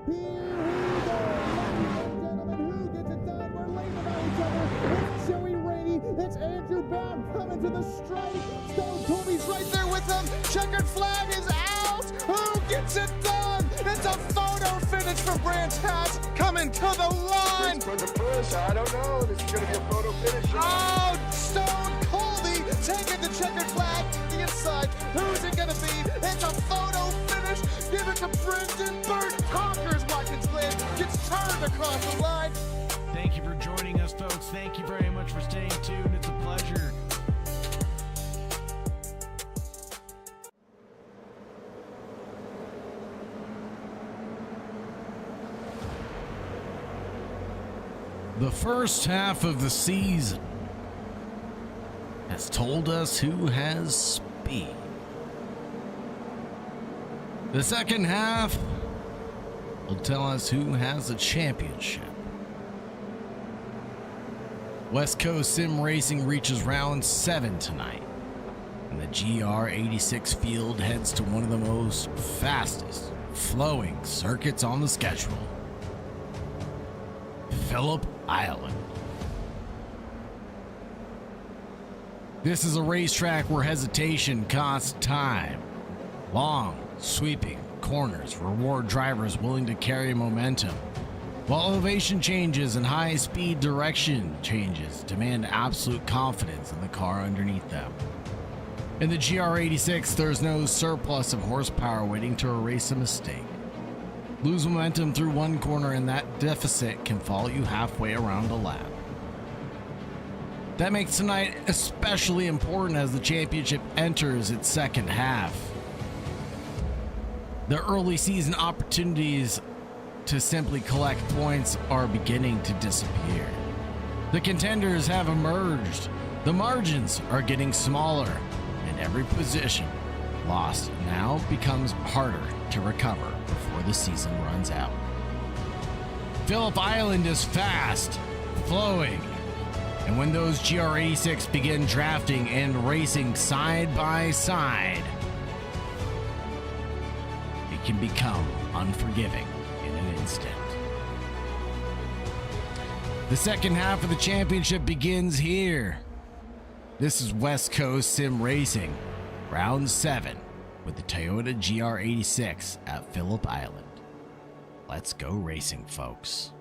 Here we go, ladies and gentlemen. Who gets it done? We're laying about each other. It's Joey Rainey. It's Andrew Bound coming to the stripe. Stone Colby's right there with him. Checkered flag is out. Who gets it done? It's a photo finish for Branch Hatch coming to the line. For the push, I don't know. This is going to be a photo finish. Oh, Stone Colby taking the checkered flag to the inside. Who's it going to be? It's a photo finish. Give it to Brendan Bird. Conquers Watkins Glen. Gets turned across the line. Thank you for joining us, folks. Thank you very much for staying tuned. It's a pleasure. The first half of the season has told us who has speed. The second half will tell us who has a championship. West Coast Sim Racing reaches round 7 tonight, and the GR86 field heads to one of the most fastest flowing circuits on the schedule, Phillip Island. This is a racetrack where hesitation costs time. Long, sweeping corners reward drivers willing to carry momentum, while elevation changes and high-speed direction changes demand absolute confidence in the car underneath them. In the GR86, there's no surplus of horsepower waiting to erase a mistake. Lose momentum through one corner and that deficit can follow you halfway around a lap. That makes tonight especially important as the championship enters its second half. The early season opportunities to simply collect points are beginning to disappear. The contenders have emerged. The margins are getting smaller, and every position lost now becomes harder to recover before the season runs out. Phillip Island is fast, flowing, and when those GR86 begin drafting and racing side by side, it can become unforgiving in an instant. The second half of the championship begins here. This is West Coast Sim Racing, round 7, with the Toyota GR86 at Phillip Island. Let's go racing, folks.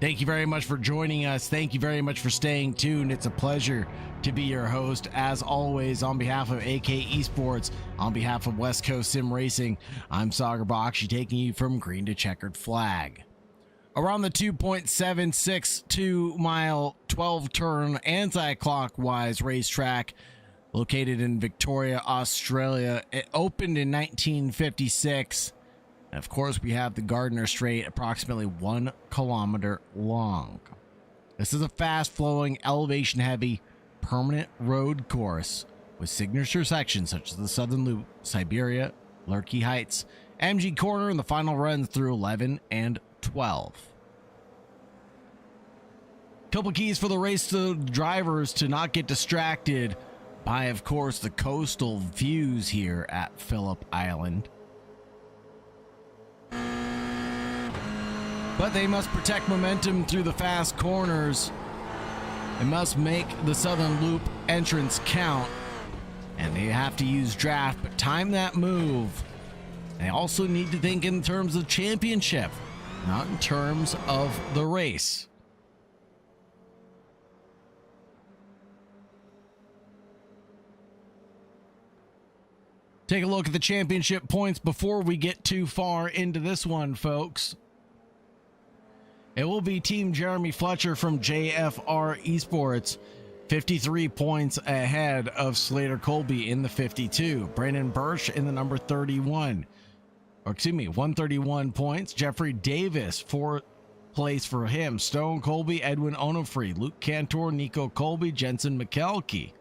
Thank you very much for joining us. Thank you very much for staying tuned. It's a pleasure to be your host. As always, on behalf of AK Esports, on behalf of West Coast Sim Racing, I'm Sagar Bakshi, taking you from green to checkered flag. Around the 2.762 mile 12 turn anti-clockwise racetrack located in Victoria, Australia. It opened in 1956. And of course, we have the Gardner Straight, approximately 1 kilometer long. This is a fast-flowing, elevation-heavy, permanent road course with signature sections such as the Southern Loop, Siberia, Lurkey Heights, MG Corner, and the final runs through 11 and 12. Couple keys for the race to drivers to not get distracted by, of course, the coastal views here at Phillip Island. But they must protect momentum through the fast corners. They must make the Southern Loop entrance count. And they have to use draft, but time that move. They also need to think in terms of championship, not in terms of the race. Take a look at the championship points before we get too far into this one, folks. It will be Team Jeremy Fletcher from JFR Esports, 53 points ahead of Slater Colby in the 52. Brandon Birch in the number 31. Or excuse me, 131 points. Jeffrey Davis, 4th place for him. Stone Colby, Edwin Onofree, Luke Cantor, Nico Colby, Jensen McKelkey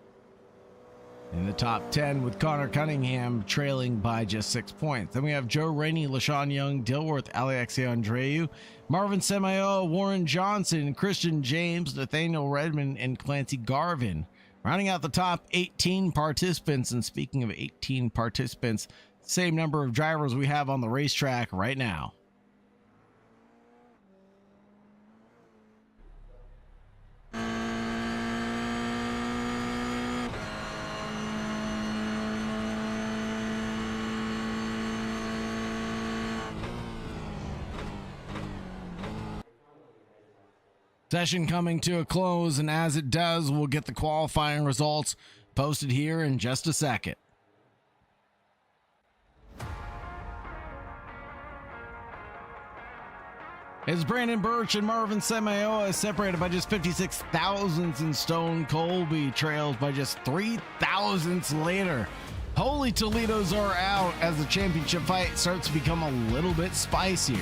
in the top 10, with Connor Cunningham trailing by just 6 points. Then we have Joe Rainey, LaShawn Young, Dilworth, Alexei Andreu, Marvin Semayo, Warren Johnson, Christian James, Nathaniel Redmond, and Clancy Garvin. Rounding out the top 18 participants, and speaking of 18 participants, same number of drivers we have on the racetrack right now. Session coming to a close, and as it does, we'll get the qualifying results posted here in just a second. As Brandon Birch and Marvin Semayoa separated by just 56 thousandths, and Stone Colby trails by just 3 thousandths later. Holy Toledos are out as the championship fight starts to become a little bit spicier.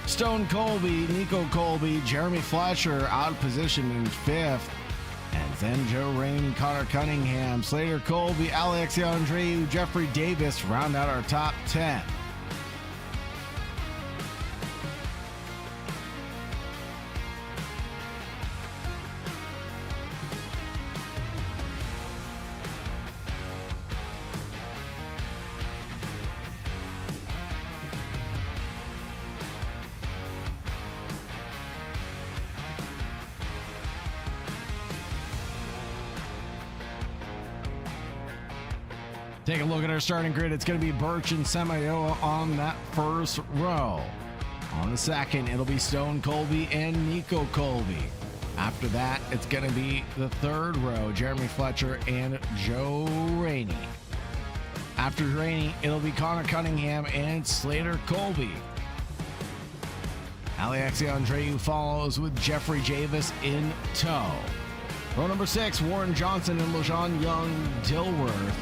Stone Colby, Nico Colby, Jeremy Fletcher out of position in 5th. And then Joe Rainey, Connor Cunningham, Slater Colby, Alex Andreu, Jeffrey Davis round out our top 10. Take a look at our starting grid. It's going to be Birch and Semayoa on that first row. On the second, it'll be Stone Colby and Nico Colby. After that, it's going to be the third row, Jeremy Fletcher and Joe Rainey. After Rainey, it'll be Connor Cunningham and Slater Colby. Alex Andreu follows with Jeffrey Javis in tow. Row number 6, Warren Johnson and LeJean Young-Dilworth.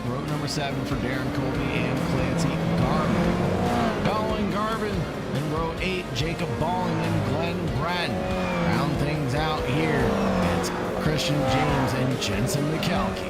Row number 7 for Darren Colby and Clancy Garvin. Colin Garvin in row 8, Jacob Balling and Glen Bratton. Round things out here, it's Christian James and Jensen McKelkey.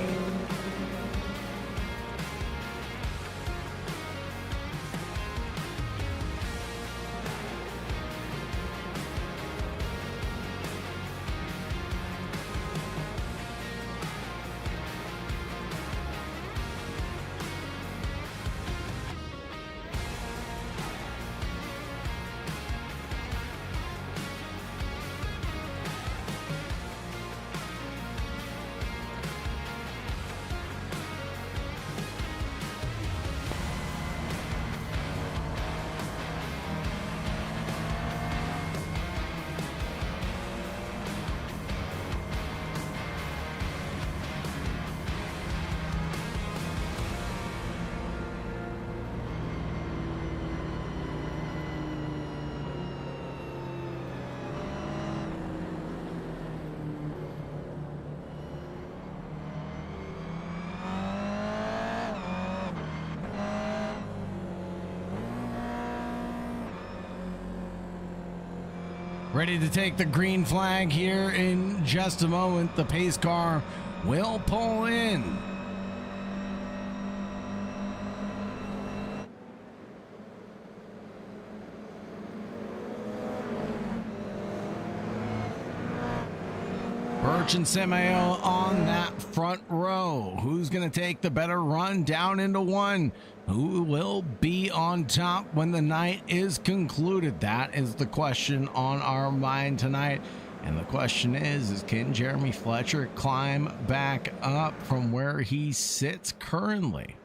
Ready to take the green flag here in just a moment. The pace car will pull in. Birch and Semayoa on that front row. Who's going to take the better run down into one? Who will be on top when the night is concluded? That is the question on our mind tonight. And the question is can Jeremy Fletcher climb back up from where he sits currently?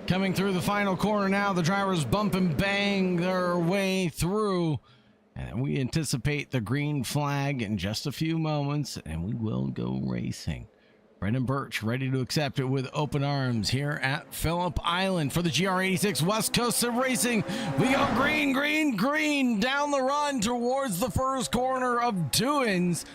Coming through the final corner now, the drivers bump and bang their way through. And we anticipate the green flag in just a few moments, and we will go racing. Brendan Birch ready to accept it with open arms here at Phillip Island for the GR86 West Coast Sim Racing. We go green, green, green down the run towards the first corner of Dewins.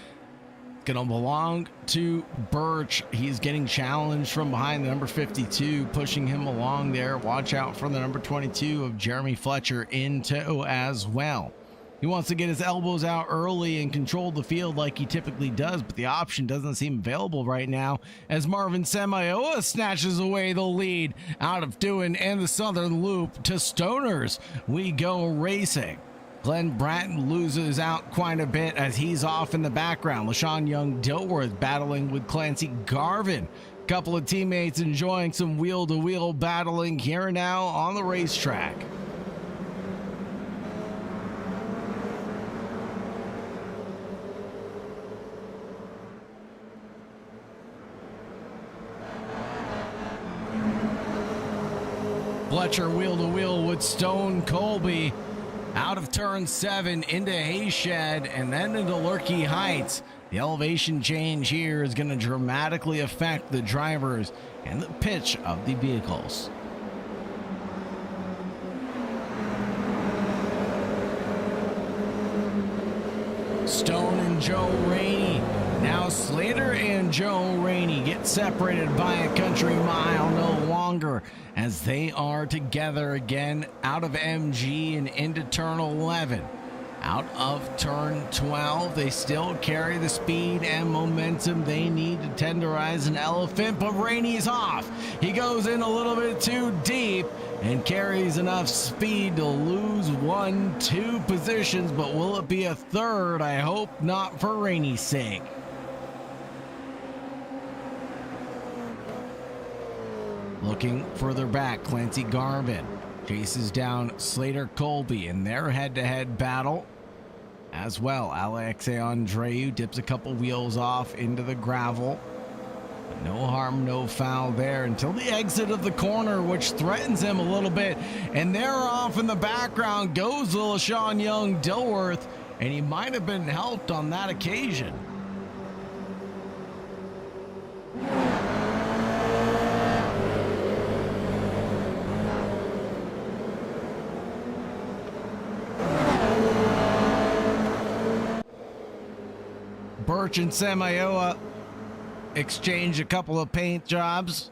Gonna belong to Birch. He's getting challenged from behind the number 52, pushing him along there. Watch out for the number 22 of Jeremy Fletcher in tow as well. He wants to get his elbows out early and control the field like he typically does, but the option doesn't seem available right now as Marvin Semioa snatches away the lead out of Dewan and the Southern Loop to Stoners. We go racing. Glen Bratton loses out quite a bit as he's off in the background. LaShawn Young-Dilworth battling with Clancy Garvin. Couple of teammates enjoying some wheel-to-wheel battling here now on the racetrack. Fletcher wheel-to-wheel with Stone Colby out of turn 7 into Hayshed and then into Lurkey Heights. The elevation change here is going to dramatically affect the drivers and the pitch of the vehicles. Stone and Joe Rainey. Now Slater and Joe Rainey get separated by a country mile no longer as they are together again out of MG and into turn 11. Out of turn 12, they still carry the speed and momentum they need to tenderize an elephant, but Rainey's off. He goes in a little bit too deep and carries enough speed to lose 1-2 positions, but will it be a third? I hope not for Rainey's sake. Looking further back, Clancy Garvin chases down Slater Colby in their head-to-head battle. As well, Alex Andreu dips a couple wheels off into the gravel. But no harm, no foul there until the exit of the corner, which threatens him a little bit. And there off in the background goes LaShawn Young-Dilworth, and he might have been helped on that occasion. Birch and Semioa exchange a couple of paint jobs,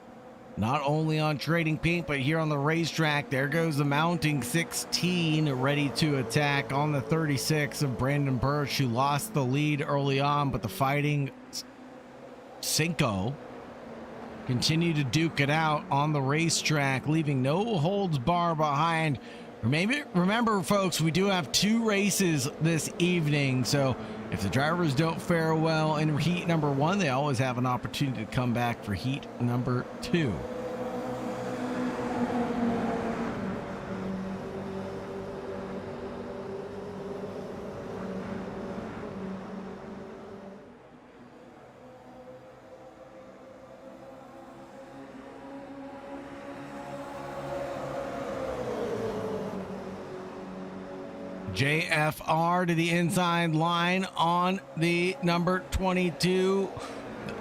not only on trading paint, but here on the racetrack. There goes the mounting 16 ready to attack on the 36 of Brandon Birch, who lost the lead early on, but the Fighting Cinco continue to duke it out on the racetrack, leaving no holds bar behind. Remember, folks, we do have 2 races this evening, so if the drivers don't fare well in heat number 1, they always have an opportunity to come back for heat number 2. JFR to the inside line on the number 22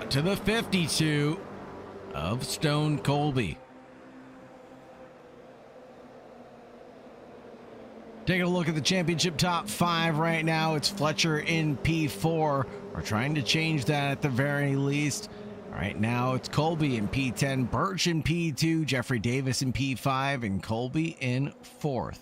to the 52 of Stone Colby. Taking a look at the championship top 5 right now. It's Fletcher in P4. We're trying to change that at the very least. Right now it's Colby in P10, Birch in P2, Jeffrey Davis in P5, and Colby in 4th.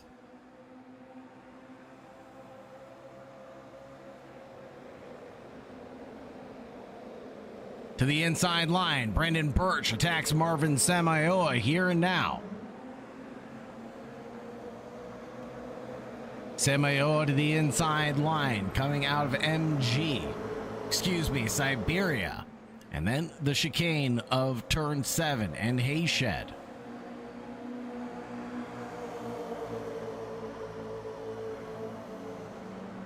To the inside line, Brandon Birch attacks Marvin Semioa here and now. Semioa to the inside line, coming out of Siberia. And then the chicane of turn 7 and Hayshed.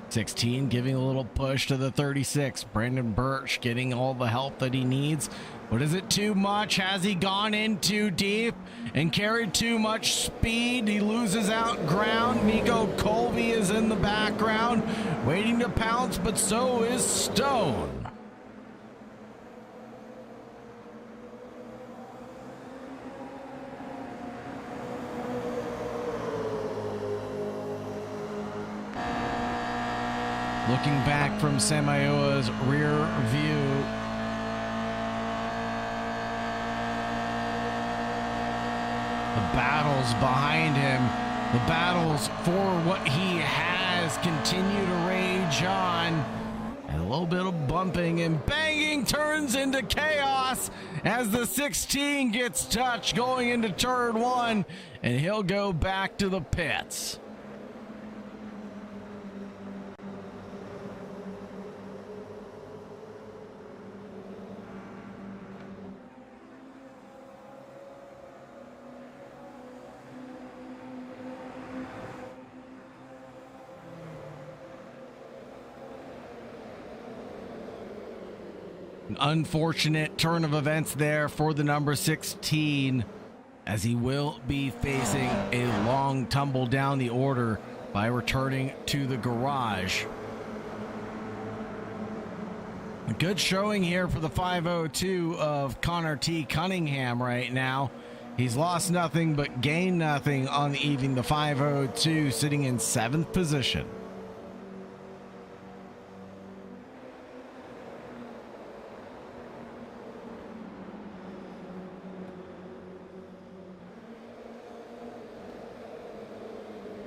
'16 giving a little push to the 36. Brandon Birch getting all the help that he needs. But is it too much? Has he gone in too deep and carried too much speed? He loses out ground. Nico Colby is in the background waiting to pounce, but so is Stone. Looking back from Semioa's rear view, the battles behind him The battles for what he has continue to rage on. And a little bit of bumping and banging turns into chaos as the 16 gets touched going into turn 1, and he'll go back to the pits. An unfortunate turn of events there for the number 16, as he will be facing a long tumble down the order by returning to the garage. A good showing here for the 502 of Connor T. Cunningham right now. He's lost nothing but gained nothing on the evening. The 502 sitting in 7th position.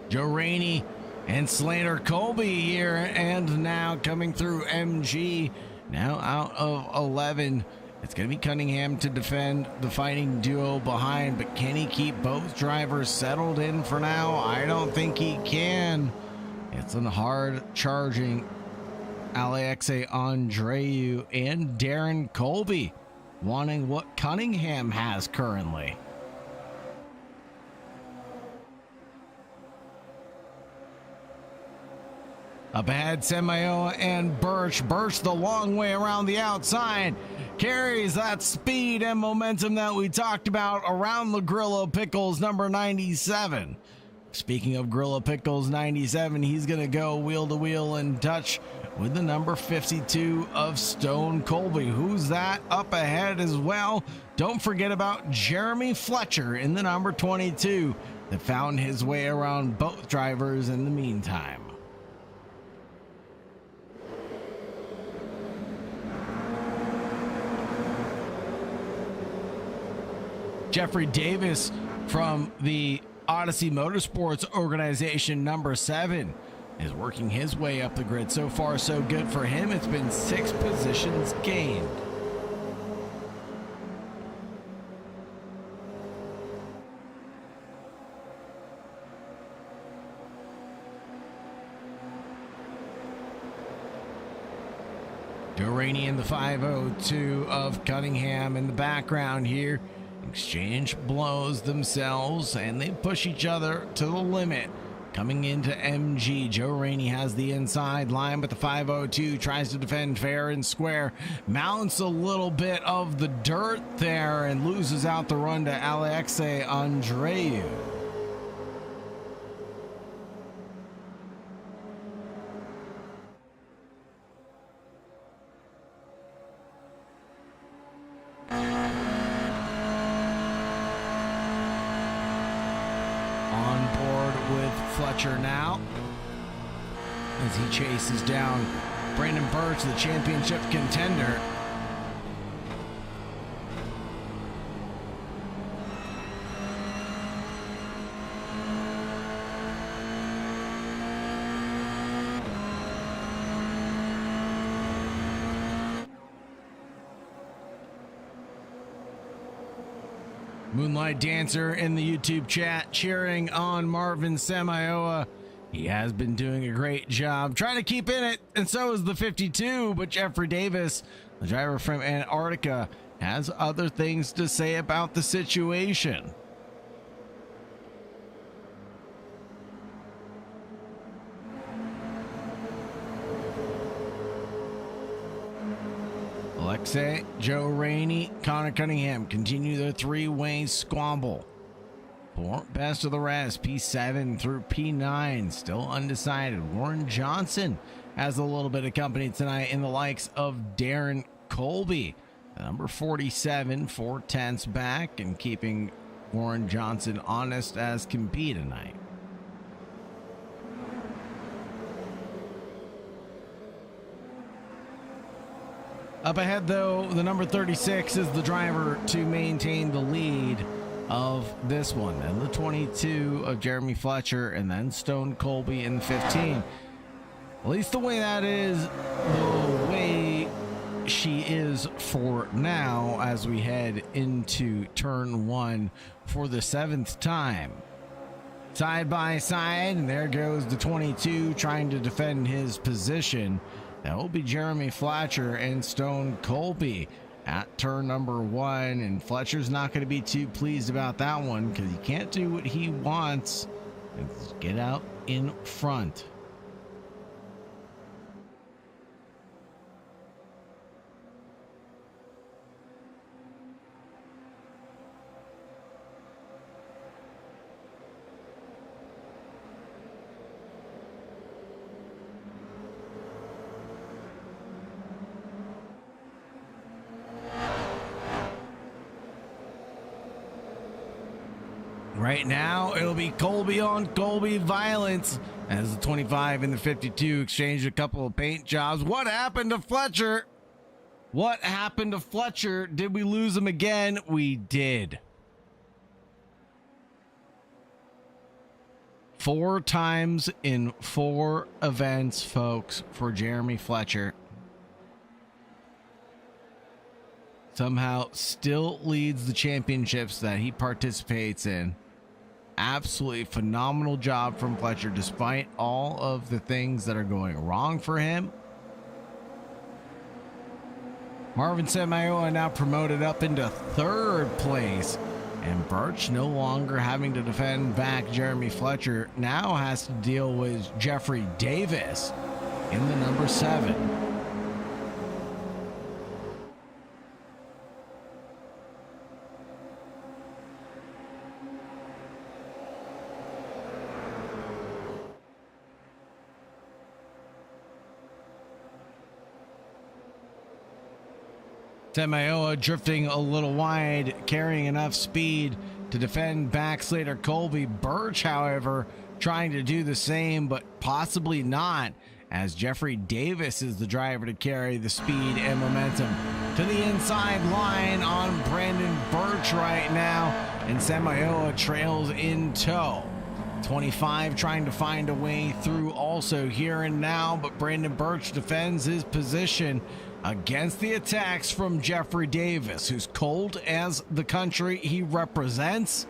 Joe Rainey and Slater Colby here, and now coming through MG, now out of 11. It's going to be Cunningham to defend the fighting duo behind, but can he keep both drivers settled in for now? I don't think he can. It's a hard charging Alexe Andreu and Darren Colby wanting what Cunningham has currently. Up ahead, Semioa and Birch. Birch the long way around the outside. Carries that speed and momentum that we talked about around the Grillo Pickles number 97. Speaking of Grillo Pickles 97, he's going to go wheel to wheel and touch with the number 52 of Stone Colby. Who's that up ahead as well? Don't forget about Jeremy Fletcher in the number 22 that found his way around both drivers in the meantime. Jeffrey Davis from the Odyssey Motorsports organization number 7 is working his way up the grid. So far, so good for him. It's been 6 positions gained. Joe Rainey in the 502 of Cunningham in the background here. Exchange blows themselves and they push each other to the limit. Coming into MG, Joe Rainey has the inside line, but the 502 tries to defend fair and square. Mounts a little bit of the dirt there and loses out the run to Alexe Andreu. Fletcher now as he chases down Brandon Birch, the championship contender. Moonlight Dancer in the YouTube chat cheering on Marvin Semioa. He has been doing a great job trying to keep in it, and so is the 52, but Jeffrey Davis, the driver from Antarctica, has other things to say about the situation. Alexe, Joe Rainey, Connor Cunningham continue their three-way squabble. For best of the rest, P7 through P9 still undecided. Warren Johnson has a little bit of company tonight in the likes of Darren Colby, number 47, 4/10 back, and keeping Warren Johnson honest as can be tonight. Up ahead, though, the number 36 is the driver to maintain the lead. of this one, then the 22 of Jeremy Fletcher, and then Stone Colby in 15. At least the way that is, the way she is for now as we head into turn 1 for the 7th time. Side by side, and there goes the 22 trying to defend his position. That will be Jeremy Fletcher and Stone Colby at turn number 1, and Fletcher's not going to be too pleased about that one because he can't do what he wants. Let's get out in front. Right now, it'll be Colby on Colby violence as the 25 and the 52 exchanged a couple of paint jobs. What happened to Fletcher? What happened to Fletcher? Did we lose him again? We did. 4 times in 4 events, folks, for Jeremy Fletcher. Somehow still leads the championships that he participates in. Absolutely phenomenal job from Fletcher despite all of the things that are going wrong for him. Marvin Samayoa now promoted up into 3rd place, and Birch no longer having to defend back Jeremy Fletcher, now has to deal with Jeffrey Davis in the number 7. Samayoa drifting a little wide, carrying enough speed to defend back Slater Colby. Birch, however, trying to do the same, but possibly not, as Jeffrey Davis is the driver to carry the speed and momentum to the inside line on Brandon Birch right now, and Samayoa trails in tow. 25 trying to find a way through also here and now, but Brandon Birch defends his position against the attacks from Jeffrey Davis, who's cold as the country he represents,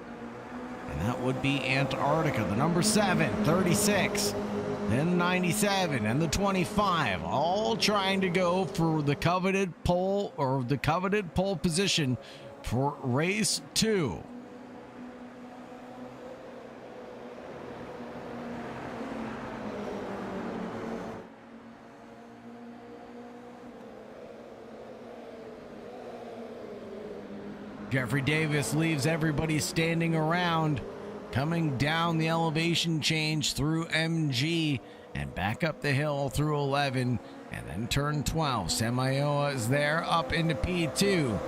and that would be Antarctica. The number 7, 36, then 97, and the 25, all trying to go for the coveted pole, or the coveted pole position for race 2. Jeffrey Davis leaves everybody standing around, coming down the elevation change through MG and back up the hill through 11 and then turn 12. Samayoa is there up into P2.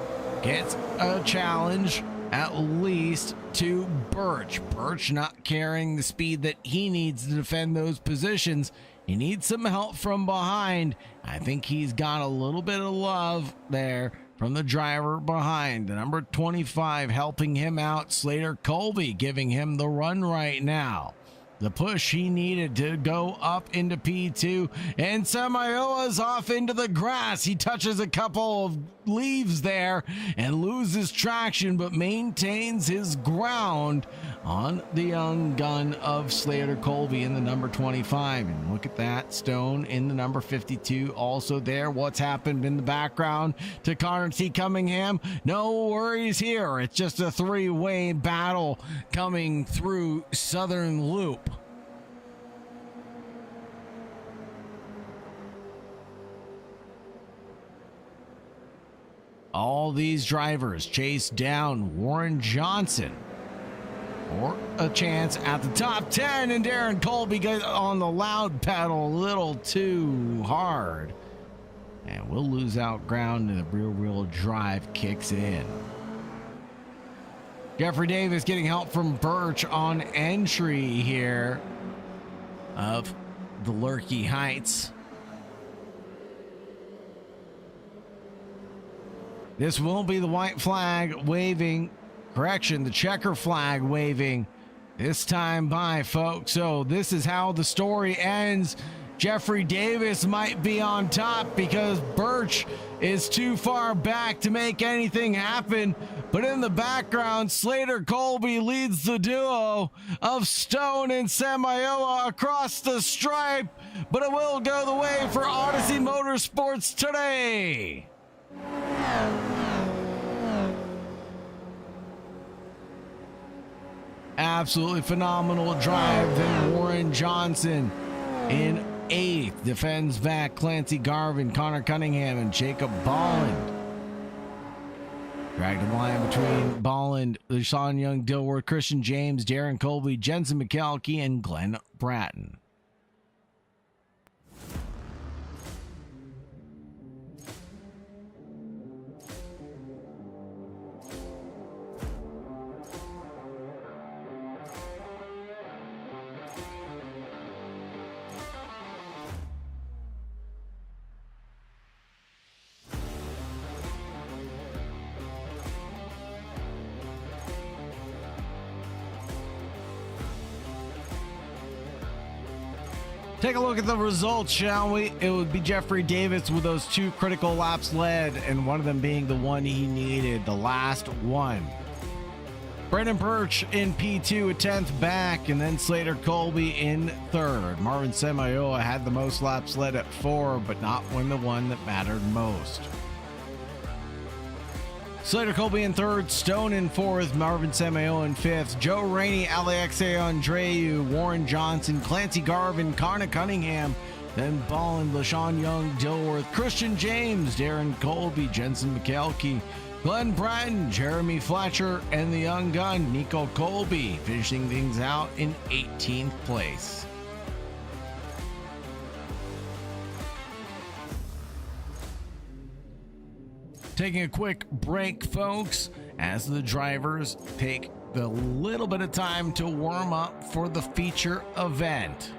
Gets a challenge at least to Birch. Birch not carrying the speed that he needs to defend those positions. He needs some help from behind. I think he's got a little bit of love there from the driver behind. The number 25 helping him out, Slater Colby, giving him the run right now. The push he needed to go up into P2, and Samayoa's off into the grass. He touches a couple of leaves there and loses traction, but maintains his ground on the young gun of Slater Colby in the number 25. And look at that, Stone in the number 52 also there. What's happened in the background to Connor T. Cunningham? No worries here. It's just a 3-way battle coming through Southern Loop. All these drivers chase down Warren Johnson for a chance at the top 10, and Darren Colby goes on the loud pedal a little too hard, and we'll lose out ground, and the rear-wheel drive kicks in. Jeffrey Davis getting help from Birch on entry here of the Lurkey Heights. This will be the white flag waving correction, the checker flag waving this time by, folks. So this is how the story ends. Jeffrey Davis might be on top because Birch is too far back to make anything happen. But in the background, Slater Colby leads the duo of Stone and Samayoa across the stripe. But it will go the way for Odyssey Motorsports today. Absolutely phenomenal drive. Then Warren Johnson in 8th defends back Clancy Garvin, Connor Cunningham, and Jacob Bolland. Dragged the line between Bolland, LaShawn Young, Dilworth, Christian James, Darren Colby, Jensen McKelkey, and Glenn Bratton. Take a look at the results, shall we? It would be Jeffrey Davis with those 2 critical laps led, and one of them being the one he needed, the last one. Brendan Birch in P2, a 10th back, and then Slater Colby in 3rd. Marvin Samayoa had the most laps led at 4, but not win the one that mattered most. Slater Colby in 3rd, Stone in 4th, Marvin Samayoa in 5th, Joe Rainey, Alexei Andreu, Warren Johnson, Clancy Garvin, Connor Cunningham, then Bolland, LaShawn Young, Dilworth, Christian James, Darren Colby, Jensen McKelkey, Glenn Bratton, Jeremy Fletcher, and the young gun, Nico Colby, finishing things out in 18th place. Taking a quick break, folks, as the drivers take a little bit of time to warm up for the feature event.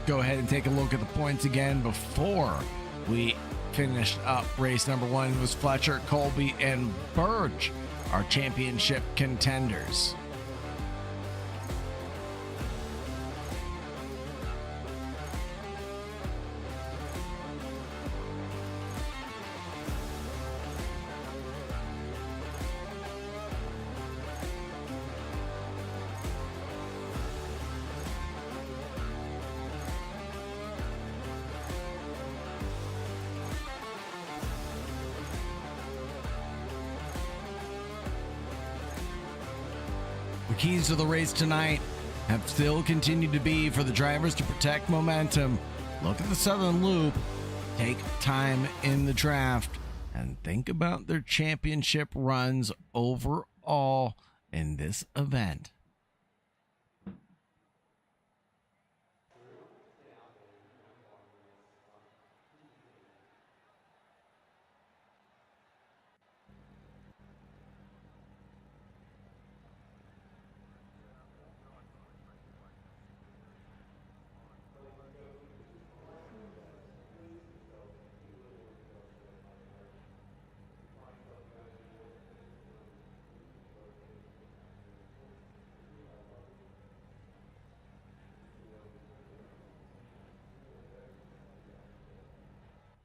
Go ahead and take a look at the points again before we finished up. Race number 1 was Fletcher, Colby, and Birch, our championship contenders. The keys to the race tonight have still continued to be for the drivers to protect momentum, look at the Southern Loop, take time in the draft, and think about their championship runs overall in this event.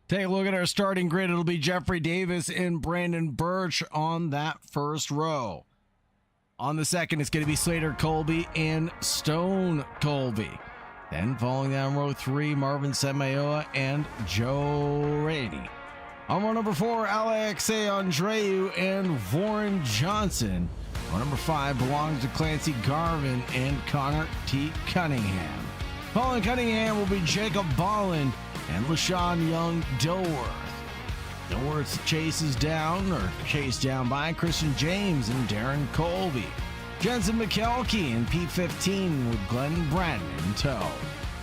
Take a look at our starting grid. It'll be Jeffrey Davis and Brandon Birch on that first row. On the second, it's going to be Slater Colby and Stone Colby. Then following down row 3, Marvin Samayoa and Joe Rainey. On row number 4, Alexei Andreu and Warren Johnson. Row number 5 belongs to Clancy Garvin and Connor T. Cunningham. Following Cunningham will be Jacob Bolland and LaShawn Young Dilworth. Dilworth chases down by Christian James and Darren Colby. Jensen McKelkey in P15 with Glenn Bratton in tow.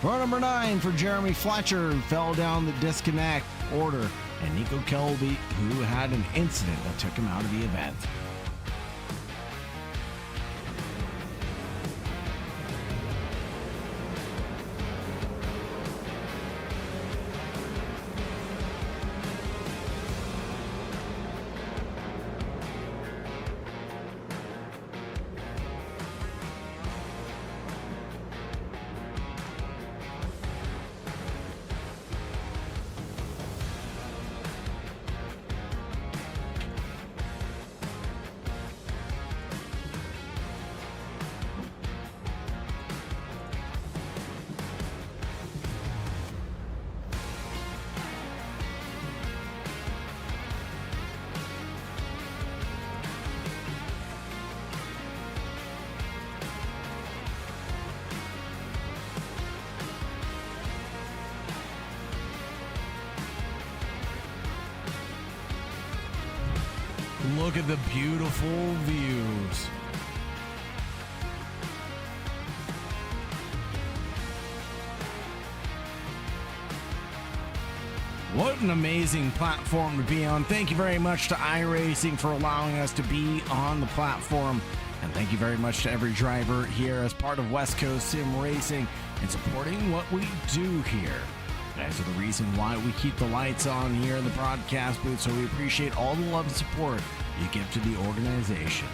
Row number 9 for Jeremy Fletcher, who fell down the disconnect order, and Nico Colby, who had an incident that took him out of the event. look at the beautiful views. What an amazing platform to be on. Thank you very much to iRacing for allowing us to be on the platform. And thank you very much to every driver here as part of West Coast Sim Racing and supporting what we do here. You guys are the reason why we keep the lights on here in the broadcast booth, so we appreciate all the love and support you give to the organization.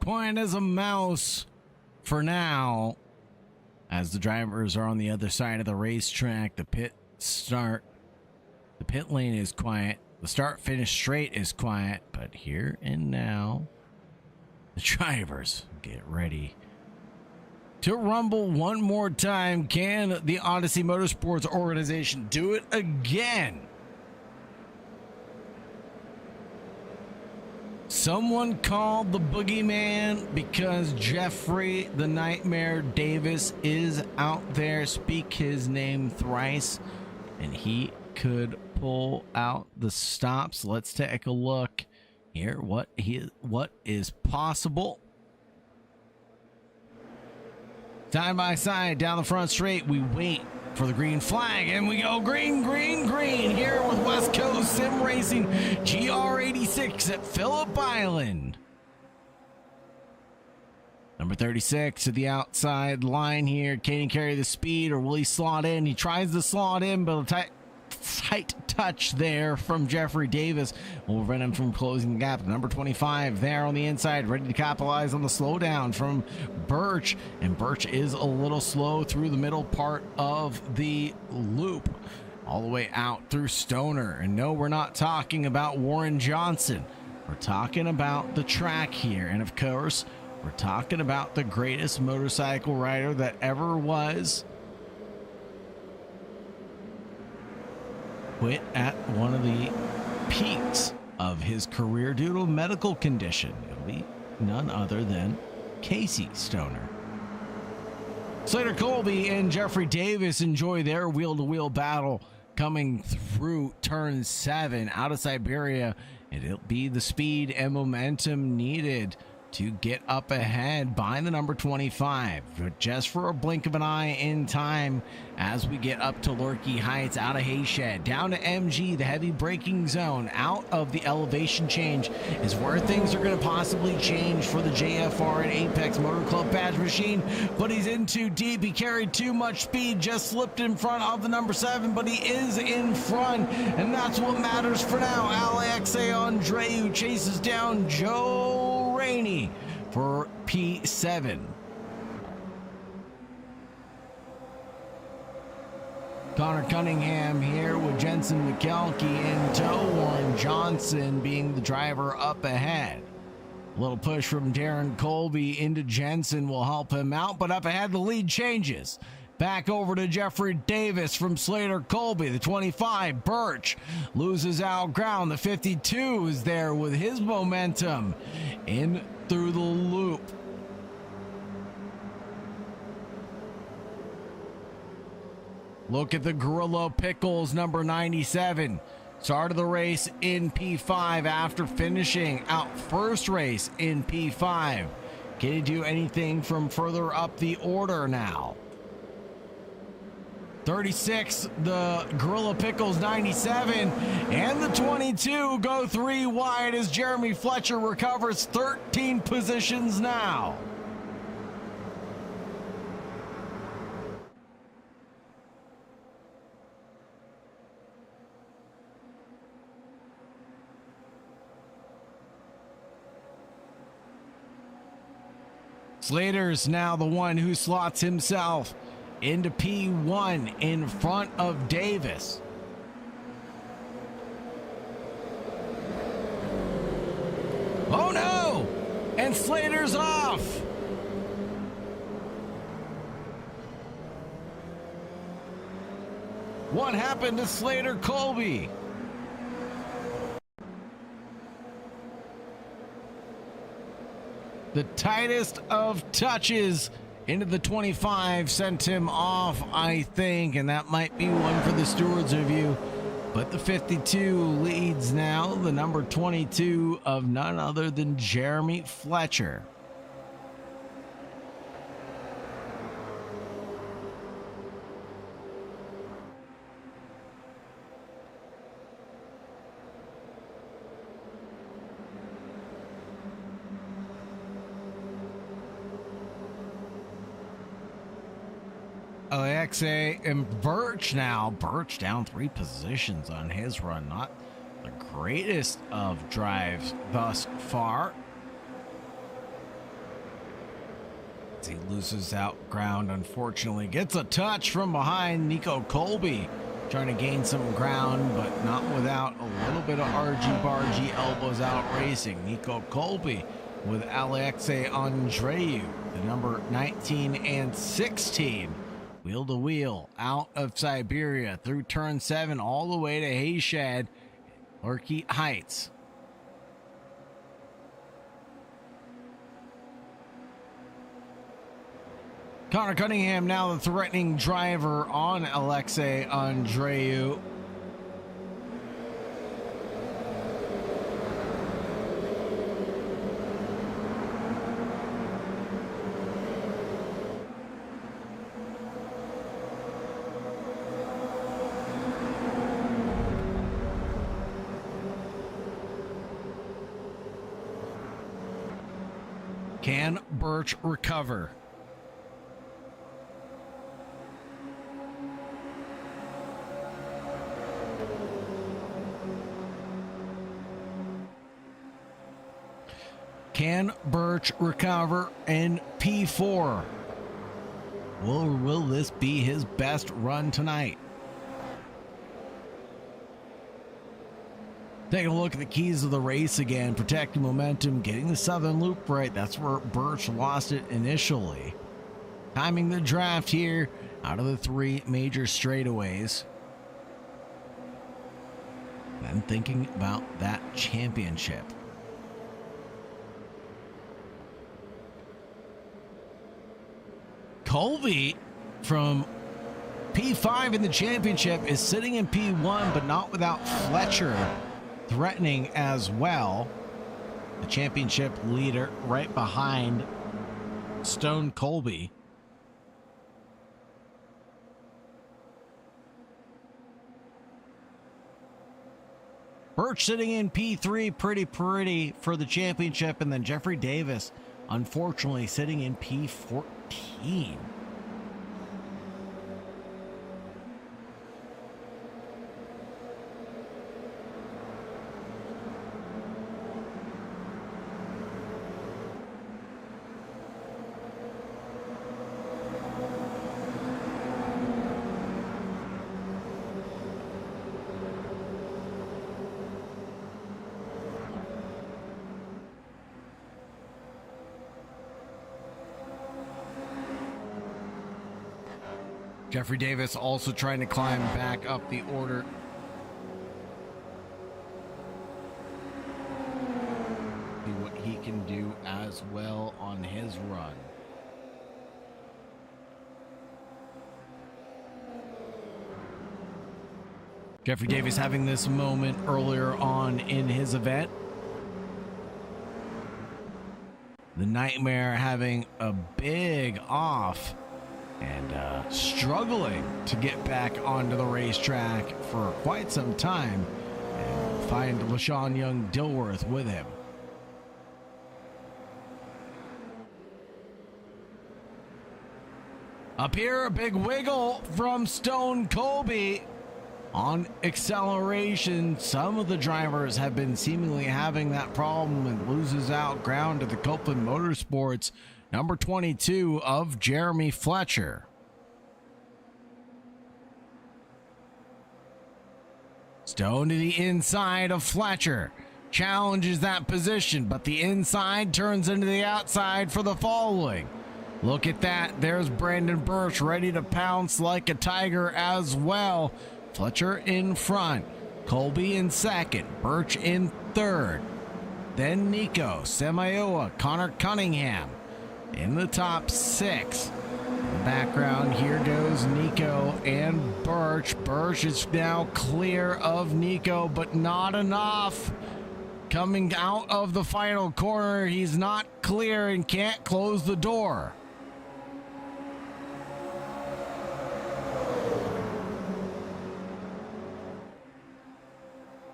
Quiet as a mouse for now, as the drivers are on the other side of the racetrack. The pit lane is quiet. The start finish straight is quiet, but here and now, the drivers get ready to rumble one more time. Can the Odyssey Motorsports organization do it again? Someone called the boogeyman because Jeffrey the Nightmare Davis is out there. Speak his name thrice, and he could pull out the stops. Let's take a look here. What is possible? Side by side down the front straight, we wait for the green flag, and we go green, green, green here with West Coast Sim Racing GR86 at Phillip Island. Number 36 to the outside line here. Can he carry the speed, or will he slot in? He tries to slot in, but a tight touch there from Jeffrey Davis will prevent him from closing the gap. Number 25 there on the inside, ready to capitalize on the slowdown from Birch, and Birch is a little slow through the middle part of the loop all the way out through Stoner. And no, we're not talking about Warren Johnson. We're talking about the track here, and of course we're talking about the greatest motorcycle rider that ever was. Quit at one of the peaks of his career due to a medical condition. It'll be none other than Casey Stoner. Slater Colby and Jeffrey Davis enjoy their wheel-to-wheel battle coming through turn 7 out of Siberia, and it'll be the speed and momentum needed to get up ahead by the number 25, but just for a blink of an eye in time as we get up to Lurkey Heights, out of Hayshed, down to MG, the heavy braking zone, out of the elevation change is where things are going to possibly change for the JFR and Apex Motor Club badge machine, but he's in too deep. He carried too much speed, just slipped in front of the number 7, but he is in front, and that's what matters for now. Alexe Andreu chases down Joe Rainey for P7. Connor Cunningham here with Jensen McKelkey in tow. Warren Johnson being the driver up ahead. A little push from Darren Colby into Jensen will help him out, but up ahead the lead changes. Back over to Jeffrey Davis from Slater Colby. The 25, Birch, loses out ground. The 52 is there with his momentum in through the loop. Look at the Gorilla Pickles, number 97. Started the race in P5 after finishing out first race in P5. Can he do anything from further up the order now? 36, the Gorilla Pickles 97, and the 22 go 3 wide as Jeremy Fletcher recovers 13 positions now. Slater's now the one who slots himself into P1 in front of Davis. Oh no! And Slater's off. What happened to Slater Colby? The tightest of touches into the 25 sent him off, I think, and that might be one for the stewards review. But the 52 leads now, the number 22 of none other than Jeremy Fletcher. Alexei and Birch now. Birch down 3 positions on his run. Not the greatest of drives thus far. As he loses out ground, unfortunately. Gets a touch from behind. Nico Colby trying to gain some ground, but not without a little bit of argy-bargy elbows out racing. Nico Colby with Alexei Andreu, the number 19 and 16. Wheel to wheel out of Siberia through turn 7 all the way to Hayshed, Lurkey Heights. Connor Cunningham now the threatening driver on Alexei Andreu. Can Birch recover? Can Birch recover in P4? Will this be his best run tonight? Taking a look at the keys of the race again. Protecting momentum, getting the southern loop right. That's where Birch lost it initially. Timing the draft here out of the 3 major straightaways. Then thinking about that championship. Colby from P5 in the championship is sitting in P1, but not without Fletcher threatening as well. The championship leader right behind Stone Colby. Birch sitting in P3 pretty for the championship, and then Jeffrey Davis unfortunately sitting in P14. Jeffrey Davis also trying to climb back up the order. See what he can do as well on his run. Jeffrey Davis having this moment earlier on in his event. The Nightmare having a big off and struggling to get back onto the racetrack for quite some time, and find LaShawn Young Dilworth with him. Up here, a big wiggle from Stone Colby on acceleration. Some of the drivers have been seemingly having that problem, and loses out ground to the Copeland Motorsports number 22 of Jeremy Fletcher. Stone to the inside of Fletcher. Challenges that position, but the inside turns into the outside for the following. Look at that. There's Brandon Birch ready to pounce like a tiger as well. Fletcher in front, Colby in second, Birch in third, then Nico, Semioa, Connor Cunningham in the top 6. In the background, here goes Nico and Birch. Birch is now clear of Nico, but not enough. Coming out of the final corner, he's not clear and can't close the door.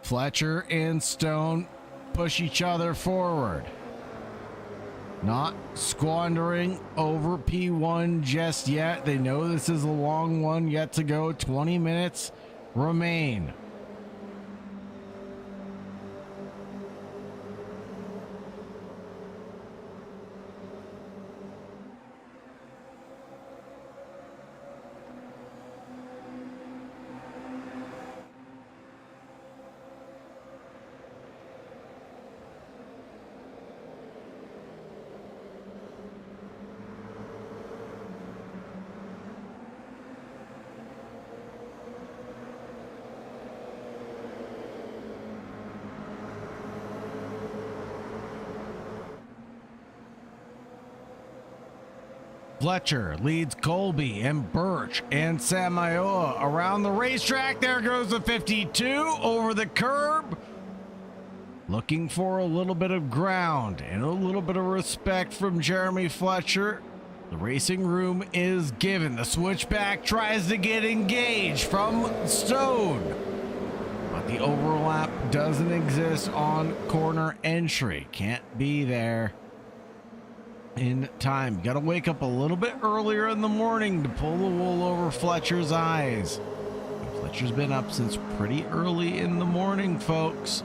Fletcher and Stone push each other forward. Not squandering over P1 just yet. They know this is a long one yet to go. 20 minutes remain. Fletcher leads Colby and Birch and Samayoa around the racetrack. There goes the 52 over the curb. Looking for a little bit of ground and a little bit of respect from Jeremy Fletcher. The racing room is given. The switchback tries to get engaged from Stone, but the overlap doesn't exist on corner entry. Can't be there in time. Got to wake up a little bit earlier in the morning to pull the wool over Fletcher's eyes. Fletcher's been up since pretty early in the morning, folks.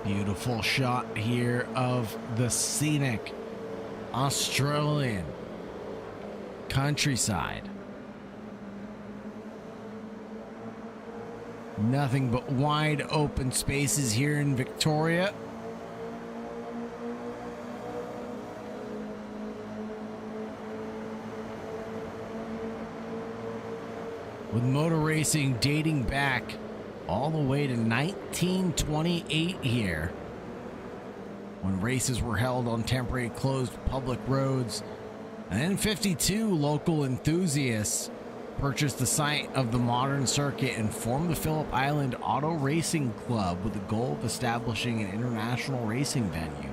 Beautiful shot here of the scenic Australian countryside. Nothing but wide open spaces here in Victoria. With motor racing dating back all the way to 1928 here, when races were held on temporary closed public roads. And then 52 local enthusiasts purchased the site of the modern circuit and formed the Phillip Island Auto Racing Club with the goal of establishing an international racing venue.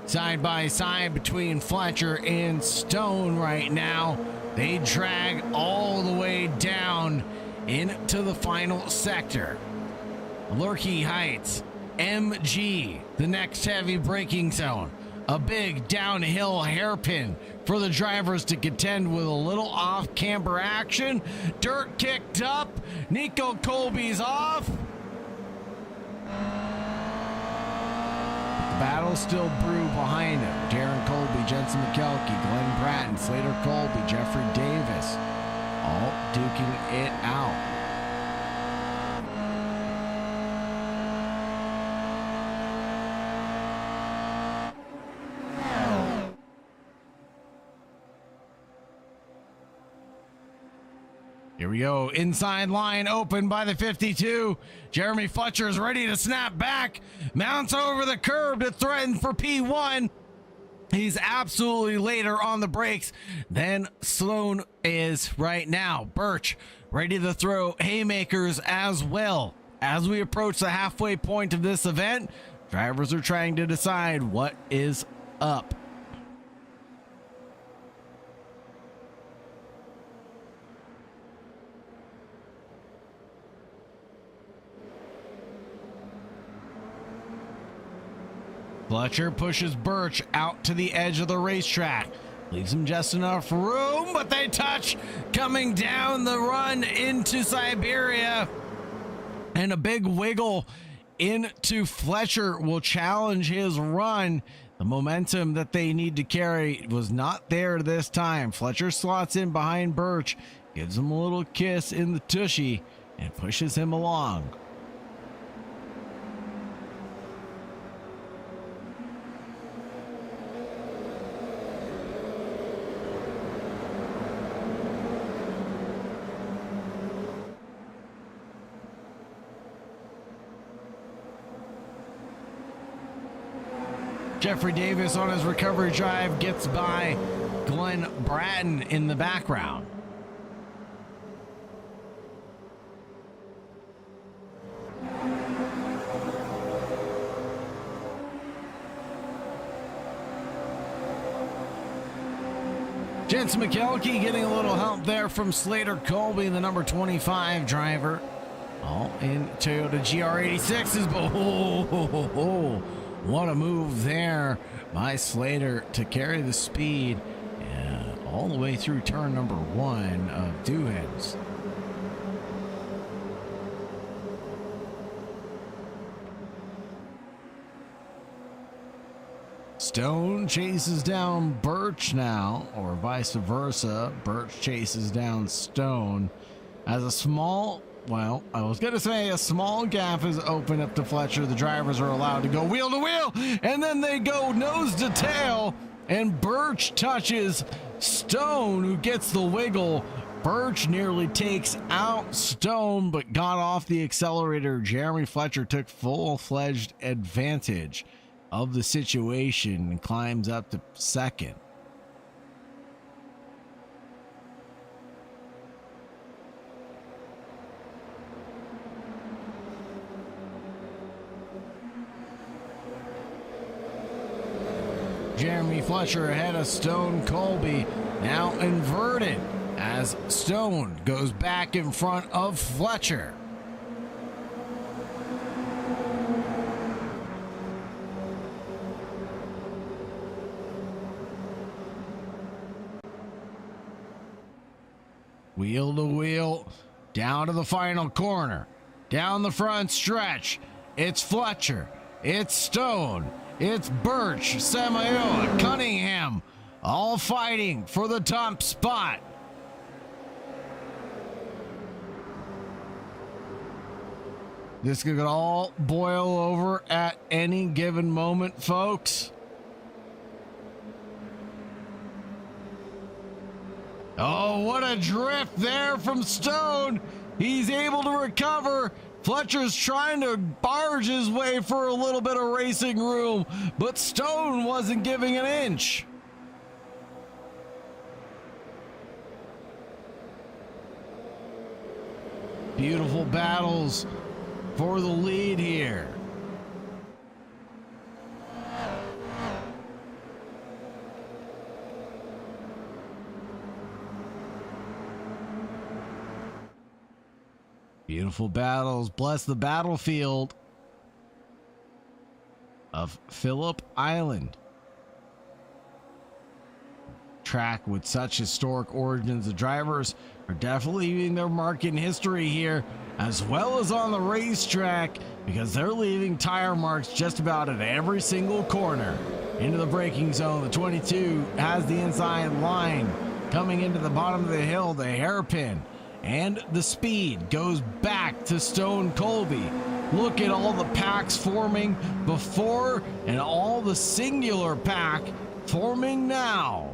Side by side between Fletcher and Stone right now, they drag all the way down into the final sector. Lurkey Heights, MG, the next heavy braking zone. A big downhill hairpin for the drivers to contend with a little off-camber action. Dirt kicked up. Nico Colby's off. The battle still brew behind him. Darren Colby, Jensen McKelkey, Glen Bratton, Slater Colby, Jeffrey Davis, all duking it out. Here we go. Inside line open by the 52. Jeremy Fletcher is ready to snap back. Mounts over the curb to threaten for P1. He's absolutely later on the brakes than Sloan is right now. Birch ready to throw haymakers as well. As we approach the halfway point of this event, drivers are trying to decide what is up. Fletcher pushes Birch out to the edge of the racetrack. Leaves him just enough room, but they touch coming down the run into Siberia. And a big wiggle into Fletcher will challenge his run. The momentum that they need to carry was not there this time. Fletcher slots in behind Birch, gives him a little kiss in the tushy, and pushes him along. Jeffrey Davis on his recovery drive gets by Glen Bratton in the background. Jensen McKelkey getting a little help there from Slater Colby, the number 25 driver. All in Toyota GR86s, but what a move there by Slater to carry the speed all the way through turn number 1 of Duhans. Stone chases down Birch now, or vice versa. Birch chases down Stone as a small, well, I was going to say a small gap is open up to Fletcher. The drivers are allowed to go wheel to wheel, and then they go nose to tail, and Birch touches Stone, who gets the wiggle. Birch nearly takes out Stone, but got off the accelerator. Jeremy Fletcher took full-fledged advantage of the situation and climbs up to second. Jeremy Fletcher ahead of Stone Colby, now inverted as Stone goes back in front of Fletcher. Wheel to wheel, down to the final corner, down the front stretch. It's Fletcher, it's Stone, it's Birch, Samayoa, Cunningham, all fighting for the top spot. This could all boil over at any given moment, folks. Oh, what a drift there from Stone. He's able to recover. Fletcher's trying to barge his way for a little bit of racing room, but Stone wasn't giving an inch. Beautiful battles for the lead here. Beautiful battles. Bless the battlefield of Phillip Island. Track with such historic origins. The drivers are definitely leaving their mark in history here, as well as on the racetrack, because they're leaving tire marks just about at every single corner. Into the braking zone, the 22 has the inside line. Coming into the bottom of the hill, the hairpin. And the speed goes back to Stone Colby. Look at all the packs forming before and all the singular pack forming now.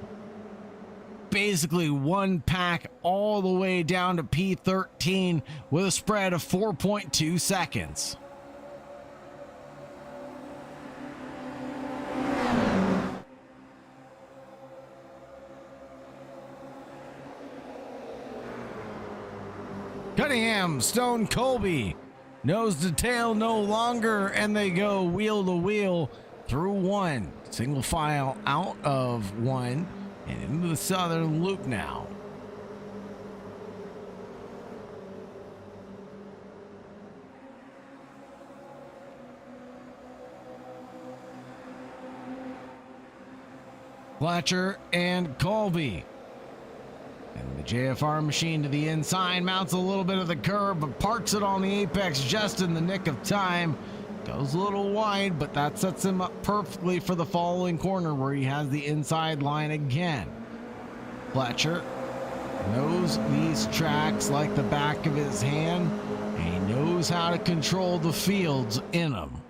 Basically one pack all the way down to P13 with a spread of 4.2 seconds. Cunningham, Stone Colby, nose to tail no longer, and they go wheel to wheel through one. Single file out of one and into the southern loop now. Fletcher and Colby. And the JFR machine to the inside, mounts a little bit of the curb, but parks it on the apex just in the nick of time. Goes a little wide, but that sets him up perfectly for the following corner where he has the inside line again. Fletcher knows these tracks like the back of his hand, and he knows how to control the fields in them.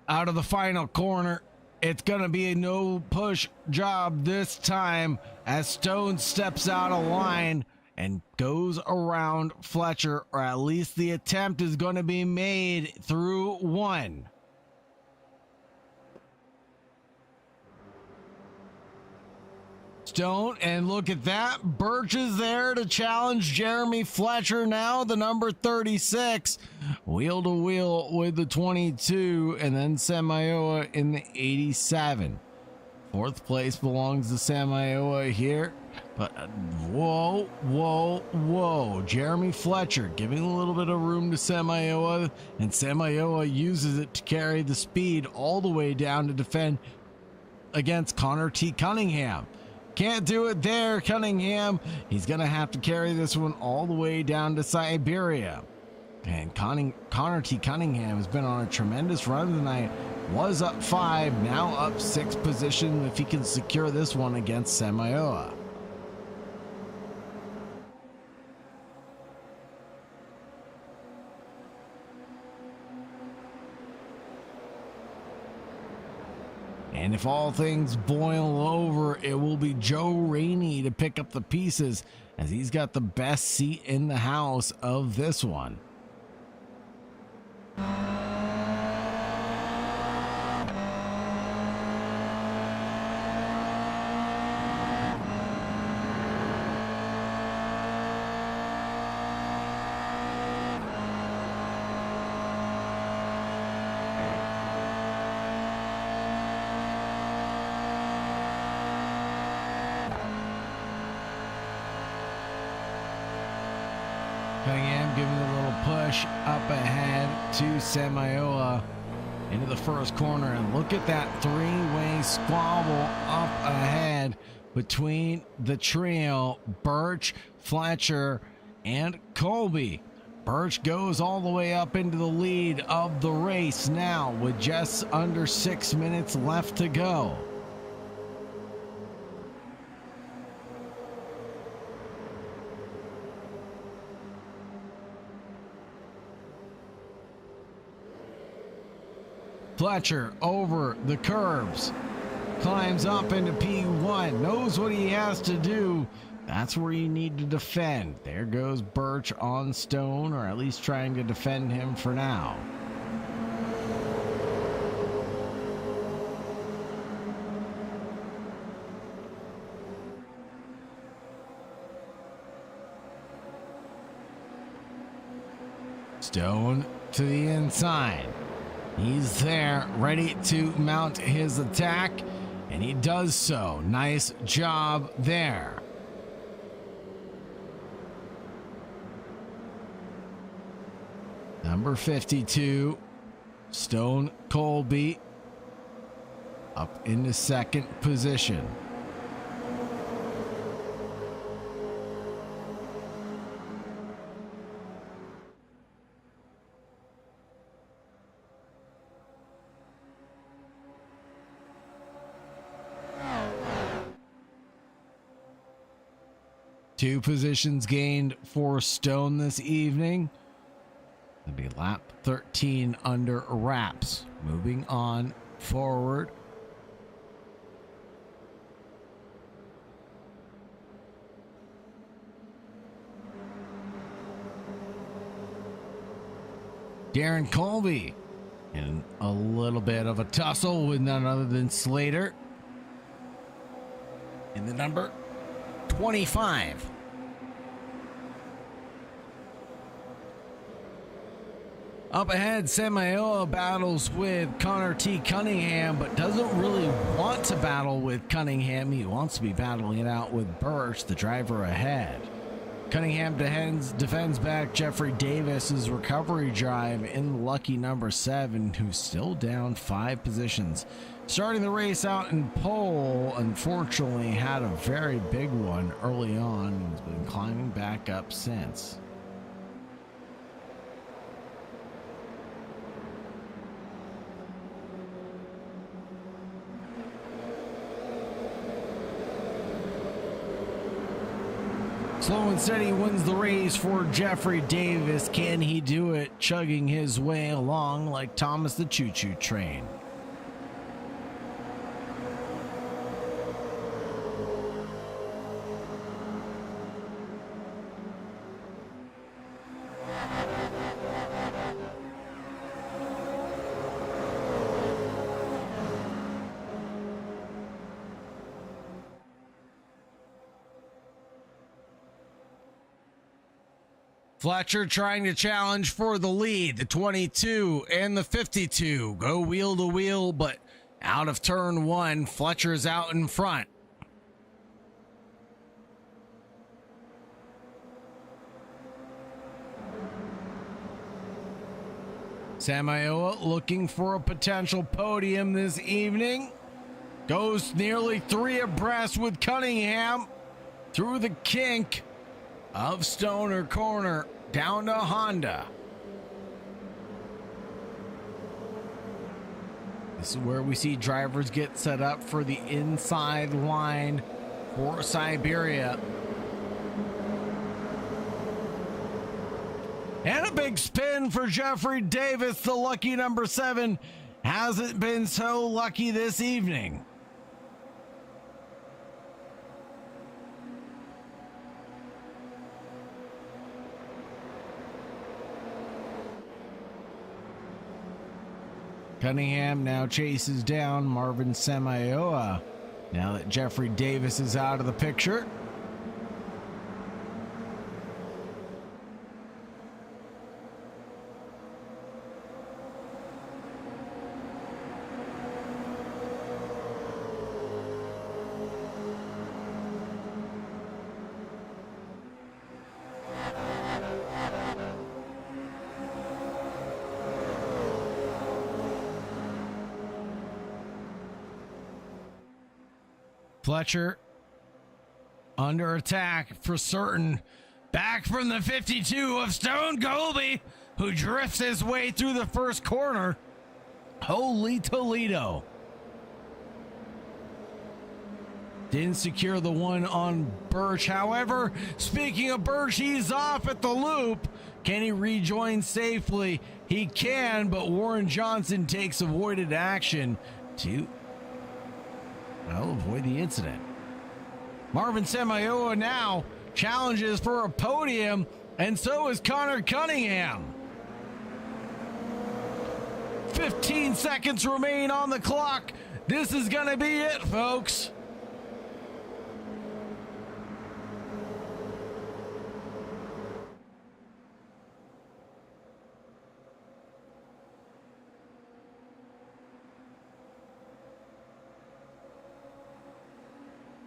Out of the final corner, it's going to be a no push job this time as Stone steps out of line and goes around Fletcher, or at least the attempt is going to be made through one. Stone, and look at that, Birch is there to challenge Jeremy Fletcher now, the number 36, wheel to wheel with the 22, and then Samayoa in the 87. Fourth place belongs to Samayoa here, but whoa, Jeremy Fletcher giving a little bit of room to Samayoa, and Samayoa uses it to carry the speed all the way down to defend against Connor T. Cunningham. Can't do it there, Cunningham. He's going to have to carry this one all the way down to Siberia. And Connor T. Cunningham has been on a tremendous run tonight. Was up 5, now up 6 position if he can secure this one against Samayoa. And if all things boil over, it will be Joe Rainey to pick up the pieces, as he's got the best seat in the house of this one. Cunningham giving a little push up ahead to Samayoa into the first corner, and look at that three-way squabble up ahead between the trio, Birch, Fletcher, and Colby. Birch goes all the way up into the lead of the race now with just under 6 minutes left to go. Fletcher over the curbs, climbs up into P1, knows what he has to do. That's where you need to defend. There goes Birch on Stone, or at least trying to defend him for now. Stone to the inside. He's there, ready to mount his attack, and he does so. Nice job there. Number 52, Stone Colby, up into second position. Two positions gained for Stone this evening. It'll be lap 13 under wraps. Moving on forward. Darren Colby in a little bit of a tussle with none other than Slater in the number 25. Up ahead, Samayoa battles with Connor T. Cunningham, but doesn't really want to battle with Cunningham. He wants to be battling it out with Birch, the driver ahead. Cunningham defends back Jeffrey Davis's recovery drive in the lucky number 7, who's still down 5 positions. Starting the race out in pole, unfortunately had a very big one early on and has been climbing back up since. Slow and steady wins the race for Jeffrey Davis. Can he do it, chugging his way along like Thomas the Choo-Choo Train? Fletcher trying to challenge for the lead. The 22 and the 52 go wheel to wheel, but out of turn 1, Fletcher's out in front. Samayoa looking for a potential podium this evening. Goes nearly 3 abreast with Cunningham through the kink of Stoner Corner down to Honda. This is where we see drivers get set up for the inside line for Siberia. And a big spin for Jeffrey Davis, the lucky number 7. Hasn't been so lucky this evening. Cunningham now chases down Marvin Samayoa now that Jeffrey Davis is out of the picture. Fletcher under attack for certain. Back from the 52 of Stone Colby, who drifts his way through the first corner. Holy Toledo. Didn't secure the one on Birch. However, speaking of Birch, he's off at the loop. Can he rejoin safely? He can, but Warren Johnson takes avoided action to avoid the incident. Marvin Samayoa now challenges for a podium, and so is Connor Cunningham. 15 seconds remain on the clock. This is going to be it, folks.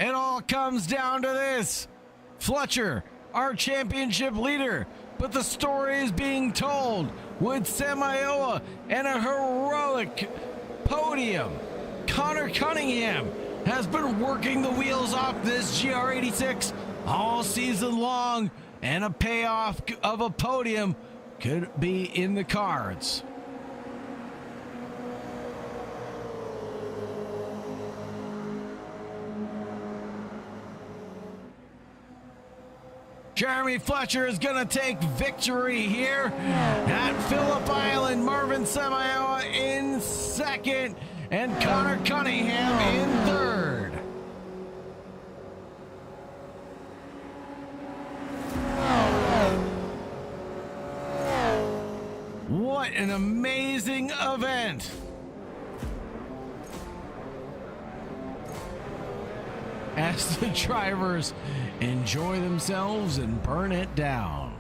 It all comes down to this. Fletcher, our championship leader, but the story is being told with Samayoa and a heroic podium. Connor Cunningham has been working the wheels off this GR86 all season long, and a payoff of a podium could be in the cards. Jeremy Fletcher is going to take victory here at Phillip Island. Marvin Samayoa in second and Connor Cunningham in third. What an amazing event. As the drivers enjoy themselves and burn it down.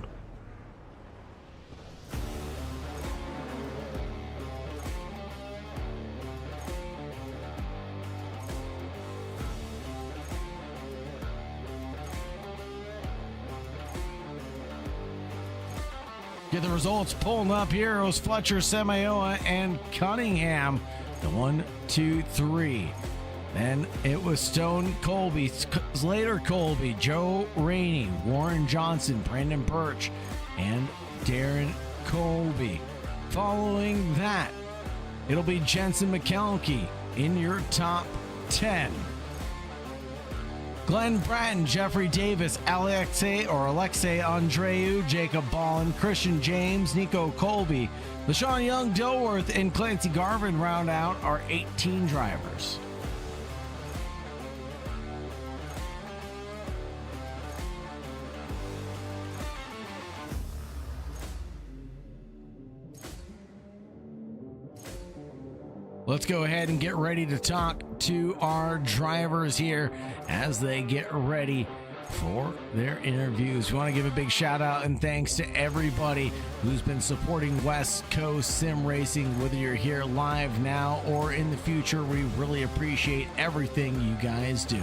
Get the results pulling up here. It was Fletcher, Samayoa, and Cunningham. The 1, 2, 3. Then it was Stone Colby, Slater Colby, Joe Rainey, Warren Johnson, Brandon Birch, and Darren Colby. Following that, it'll be Jensen McKelkey in your top 10. Glenn Bratton, Jeffrey Davis, Alexei Andreu, Jacob Ballin, Christian James, Nico Colby, LaShawn Young, Dilworth, and Clancy Garvin round out our 18 drivers. Let's go ahead and get ready to talk to our drivers here as they get ready for their interviews. We want to give a big shout out and thanks to everybody who's been supporting West Coast Sim Racing, whether you're here live now or in the future. We really appreciate everything you guys do.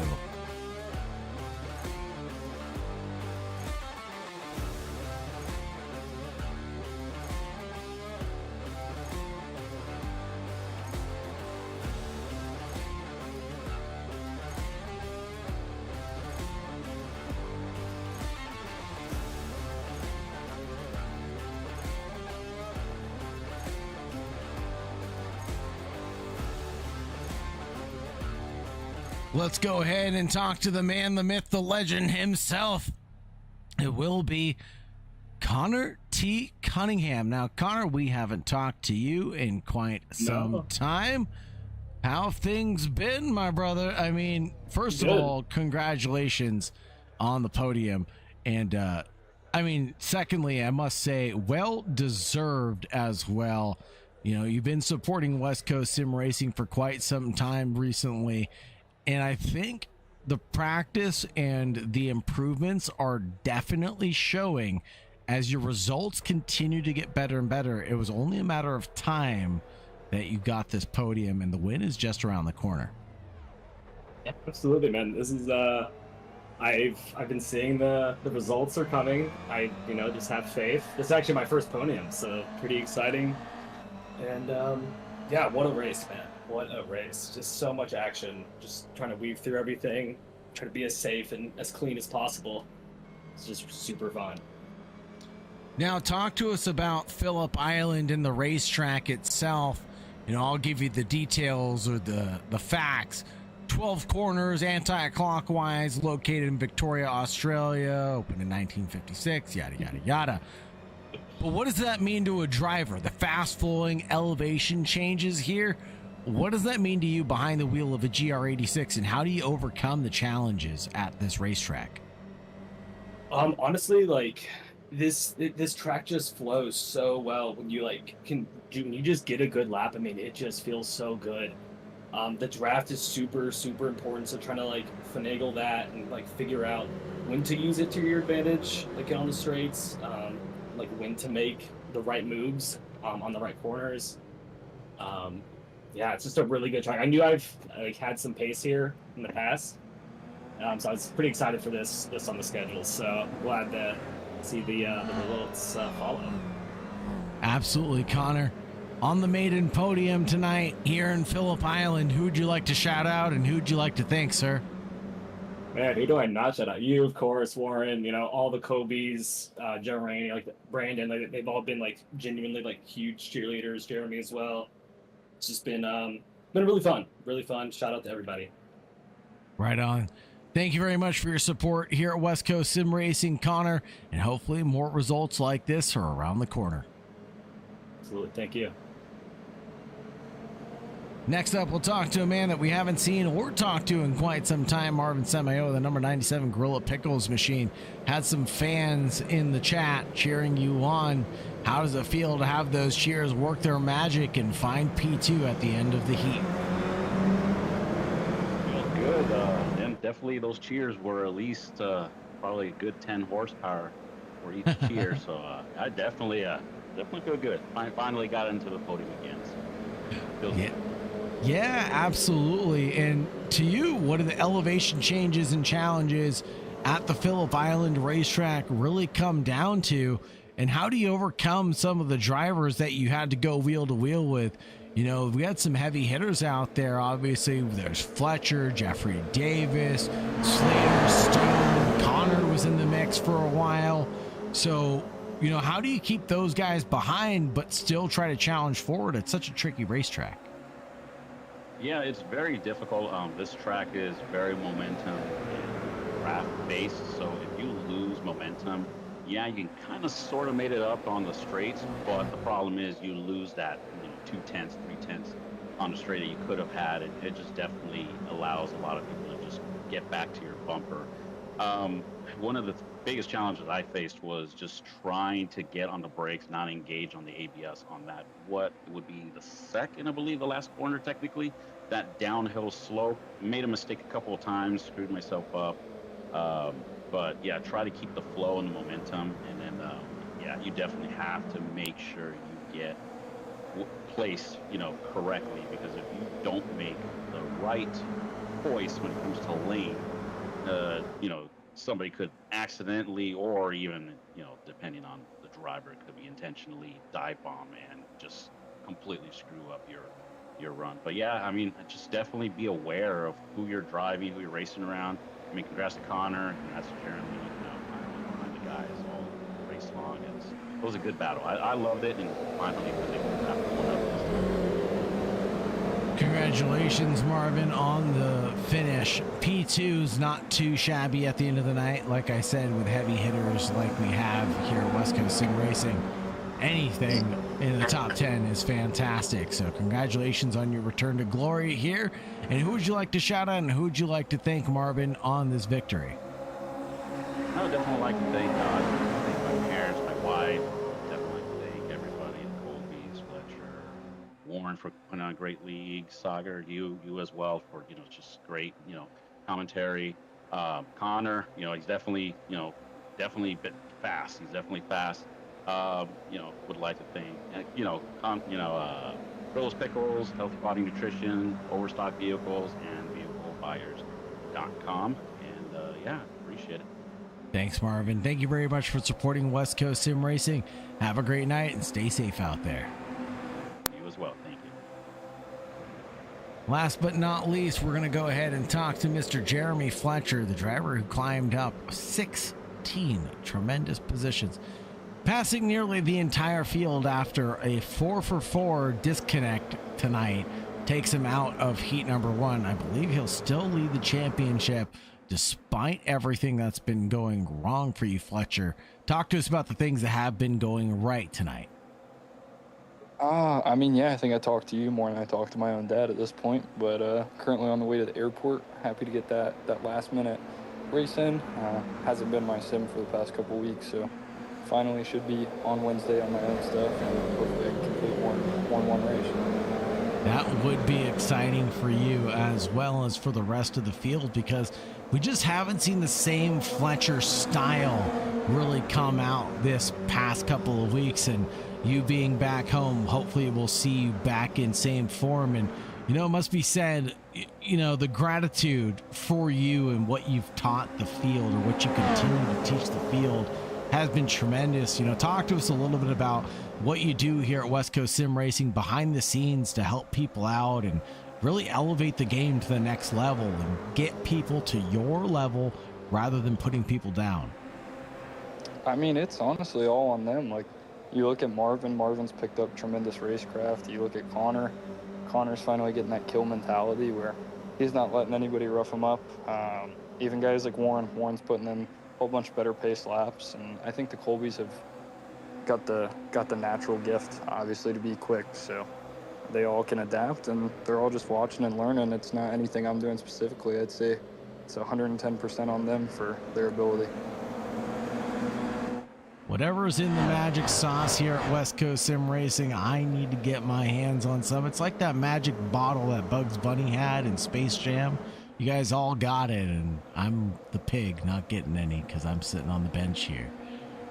Let's go ahead and talk to the man, the myth, the legend himself. It will be Connor T. Cunningham. Now, Connor, we haven't talked to you in quite some time. How have things been, my brother? I mean, first of all, congratulations on the podium. And, secondly, I must say, well deserved as well. You know, you've been supporting West Coast Sim Racing for quite some time recently. And I think the practice and the improvements are definitely showing as your results continue to get better and better. It was only a matter of time that you got this podium, and the win is just around the corner. Yeah, absolutely, man. This is I've been seeing the results are coming. I just have faith. This is actually my first podium, so pretty exciting. And yeah, what a race, man. What a race. Just so much action. Just trying to weave through everything, try to be as safe and as clean as possible. It's just super fun. Now, talk to us about Phillip Island and the racetrack itself. You know, I'll give you the details or the facts. 12 corners, anti-clockwise, located in Victoria, Australia, opened in 1956, yada, yada, yada. But what does that mean to a driver? The fast-flowing elevation changes here? What does that mean to you behind the wheel of a GR86, and how do you overcome the challenges at this racetrack? Honestly, like this track just flows so well when you when you just get a good lap. I mean, it just feels so good. The draft is super, super important. So trying to finagle that and figure out when to use it to your advantage, on the straights, when to make the right moves on the right corners. Yeah, it's just a really good track. I knew I've had some pace here in the past, so I was pretty excited for this on the schedule. So glad to see the results follow. Absolutely, Connor. On the maiden podium tonight here in Phillip Island, who'd you like to shout out and who'd you like to thank, sir? Man, who do I not shout out? You, of course, Warren. All the Kobe's, Joe Rainey, Brandon. They've all been genuinely huge cheerleaders. Jeremy as well. It's just been really fun. Really fun. Shout out to everybody. Right on. Thank you very much for your support here at West Coast Sim Racing, Connor, and hopefully more results like this are around the corner. Absolutely. Thank you. Next up, we'll talk to a man that we haven't seen or talked to in quite some time, Marvin Samayoa, the number 97 Gorilla Pickles machine. Had some fans in the chat cheering you on. How does it feel to have those cheers work their magic and find P2 at the end of the heat? Feels good. And definitely those cheers were at least probably a good 10 horsepower for each cheer. So I definitely feel good. Finally got into the podium again. So feels good. Yeah, absolutely. And to you, what do the elevation changes and challenges at the Phillip Island racetrack really come down to? And how do you overcome some of the drivers that you had to go wheel to wheel with? You know, we had some heavy hitters out there. Obviously, there's Fletcher, Jeffrey Davis, Slater, Stone, Connor was in the mix for a while. So, you know, how do you keep those guys behind but still try to challenge forward at such a tricky racetrack? Yeah, it's very difficult. This track is very momentum and draft based. So if you lose momentum, yeah, you can kind of sort of made it up on the straights, but the problem is you lose that, you know, 2/10, 3/10 on the straight that you could have had. It just definitely allows a lot of people to just get back to your bumper. One of the biggest challenges I faced was just trying to get on the brakes, not engage on the ABS on that. What would be the second, I believe, the last corner technically, that downhill slope. Made a mistake a couple of times, screwed myself up. But yeah, try to keep the flow and the momentum, and then yeah, you definitely have to make sure you get placed, you know, correctly, because if you don't make the right choice when it comes to lane, you know, somebody could accidentally, or even, you know, depending on the driver, it could be intentionally dive bomb and just completely screw up your run. But yeah, I mean, just definitely be aware of who you're driving, who you're racing around. I mean, congrats to Connor, congrats to Jeremy, you know, behind the guys all race long. It was a good battle. I loved it, and finally was able to have one up this time. Congratulations, Marvin, on the finish. P2's not too shabby at the end of the night. Like I said, with heavy hitters like we have here at West Coast Sim Racing, anything in the top 10 is fantastic. So congratulations on your return to glory here. And who would you like to shout out, and who would you like to thank, Marvin, on this victory? I would definitely like to thank God, thank my parents, my wife, definitely like to thank everybody, Colby's, Fletcher, Warren for putting on a great league, Sagar, you as well for, you know, just great, you know, commentary. Connor, you know, he's definitely, you know, definitely bit fast. He's definitely fast. You know, would like to thank, you know, Grills Pickles, Healthy Body Nutrition, Overstock Vehicles, and VehicleBuyers.com. And yeah, appreciate it. Thanks, Marvin. Thank you very much for supporting West Coast Sim Racing. Have a great night and stay safe out there. You as well. Thank you. Last but not least, we're going to go ahead and talk to Mr. Jeremy Fletcher, the driver who climbed up 16 tremendous positions, passing nearly the entire field after a 4-for-4 disconnect tonight takes him out of heat number 1. I believe he'll still lead the championship despite everything that's been going wrong for you, Fletcher. Talk to us about the things that have been going right tonight. I mean, yeah, I think I talked to you more than I talked to my own dad at this point, but currently on the way to the airport. Happy to get that last minute race in. Hasn't been my sim for the past couple weeks, so finally should be on Wednesday on my own stuff, and hopefully I can complete one race. That would be exciting for you as well as for the rest of the field, because we just haven't seen the same Fletcher style really come out this past couple of weeks. And you being back home, hopefully we'll see you back in same form. And, you know, it must be said, you know, the gratitude for you and what you've taught the field, or what you continue to teach the field, has been tremendous. You know, talk to us a little bit about what you do here at West Coast Sim Racing behind the scenes to help people out and really elevate the game to the next level and get people to your level rather than putting people down. I mean, it's honestly all on them. Like, you look at Marvin's picked up tremendous racecraft. You look at Connor's finally getting that kill mentality where he's not letting anybody rough him up. Even guys like Warren's putting in a whole bunch better pace laps, and I think the Colbys have got the natural gift, obviously, to be quick, so they all can adapt, and they're all just watching and learning. It's not anything I'm doing specifically. I'd say it's 110% on them for their ability. Whatever's in the magic sauce here at West Coast Sim Racing, I need to get my hands on some. It's like that magic bottle that Bugs Bunny had in Space Jam. You guys all got it, and I'm the pig not getting any because I'm sitting on the bench here.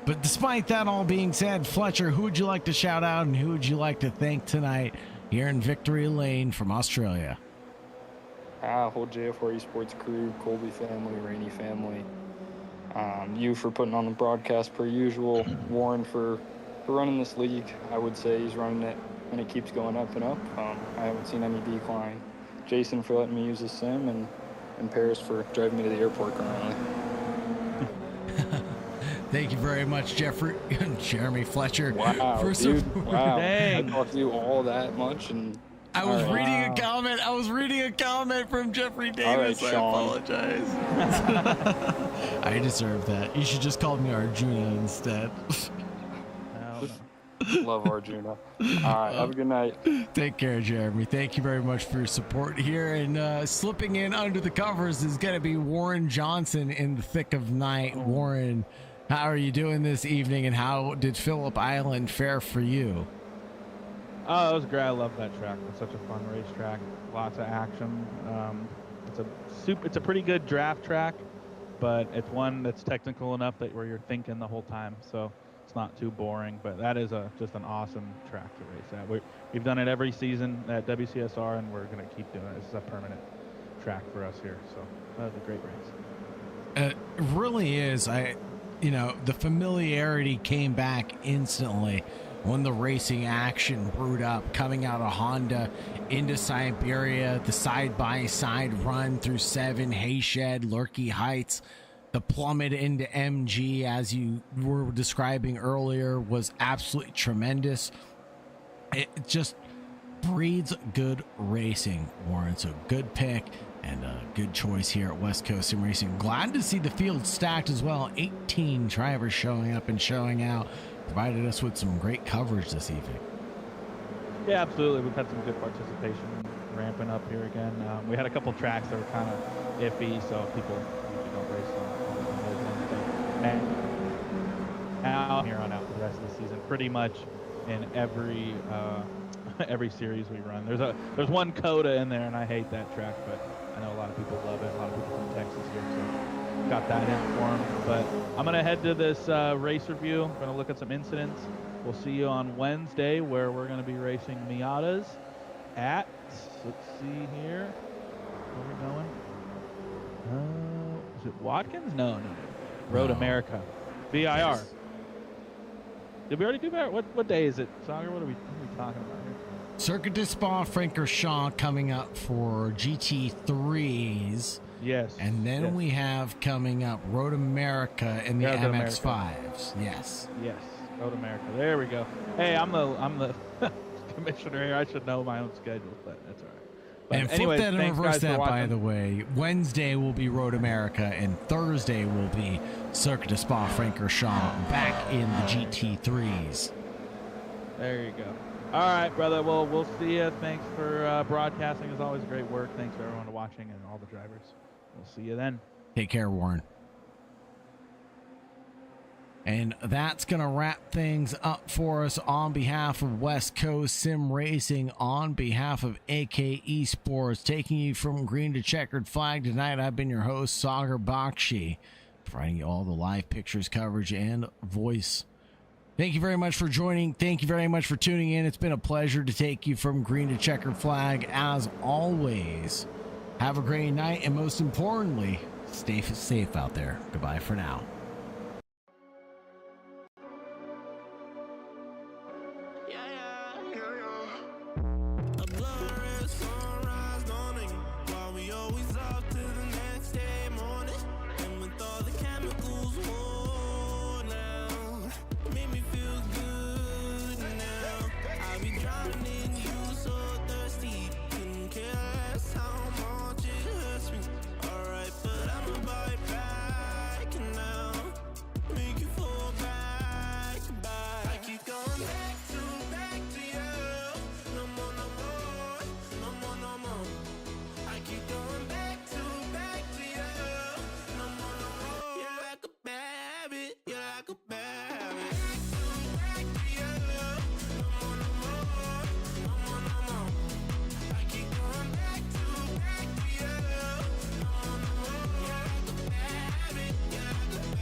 But despite that all being said, Fletcher, who would you like to shout out and who would you like to thank tonight here in Victory Lane from Australia? Whole JF4 Esports crew, Colby family, Rainey family. You for putting on the broadcast per usual. Warren for running this league. I would say he's running it, and it keeps going up and up. I haven't seen any decline. Jason for letting me use the sim, and Paris for driving me to the airport currently. Thank you very much, Jeremy Fletcher. Wow, for dude. Wow. Dang. I talked to you all that much, and I was all right. reading a comment. I was reading a comment from Jeffrey Davis. All right, I Sean. apologize. I deserve that. You should just call me Arjuna instead. Hell no. Love Arjuna. All right, have a good night. Take care, Jeremy. Thank you very much for your support here. And slipping in under the covers is going to be Warren Johnson in the thick of night. Warren, how are you doing this evening, and how did Phillip Island fare for you? Oh, it was great. I love that track. It's such a fun racetrack. Lots of action. It's a pretty good draft track, but it's one that's technical enough that where you're thinking the whole time, so it's not too boring. But that is just an awesome track to race at. We've done it every season at WCSR, and we're gonna keep doing it. This is a permanent track for us here, so that was a great race. It really is. The familiarity came back instantly when the racing action brewed up, coming out of Honda into Siberia, the side-by-side run through 7, Hayshed, Lurkey Heights, the plummet into MG, as you were describing earlier, was absolutely tremendous. It just breeds good racing, Warren. So good pick and a good choice here at West Coast Sim Racing. Glad to see the field stacked as well. 18 drivers showing up and showing out. Provided us with some great coverage this evening. Yeah, absolutely. We've had some good participation ramping up here again. We had a couple tracks that were kind of iffy, so people usually don't race on those ones. But now here on out for the rest of the season, pretty much in every every series we run. There's one Coda in there, and I hate that track, but I know a lot of people love it. A lot of people from Texas here, so got that in for them. But I'm gonna head to this race review. I'm gonna look at some incidents. We'll see you on Wednesday, where we're gonna be racing Miatas at, let's see here, where are we going? Is it Watkins? No. Road No. America, VIR. Yes. Did we already do that? What day is it, Sagar? What are we talking about here? Circuit de Spa-Francorchamps coming up for GT3s. Yes. And then yes. we have coming up Road America and the Road MX-5s. Yes. Yes, Road America. There we go. Hey, I'm the commissioner here. I should know my own schedule, but that's all right. But And anyways, flip that and thanks, reverse guys, for that, by watching. the way. Wednesday will be Road America, and Thursday will be Circuit de Spa-Francorchamps back in the GT3s. There you go. All right, brother. Well, we'll see you. Thanks for broadcasting. As always, great work. Thanks for everyone watching and all the drivers. We'll see you then. Take care, Warren. And that's going to wrap things up for us on behalf of West Coast Sim Racing, on behalf of AK Esports, taking you from green to checkered flag tonight. I've been your host, Sagar Bakshi, providing you all the live pictures, coverage, and voice. Thank you very much for joining. Thank you very much for tuning in. It's been a pleasure to take you from green to checkered flag. As always, have a great night, and most importantly, stay safe out there. Goodbye for now.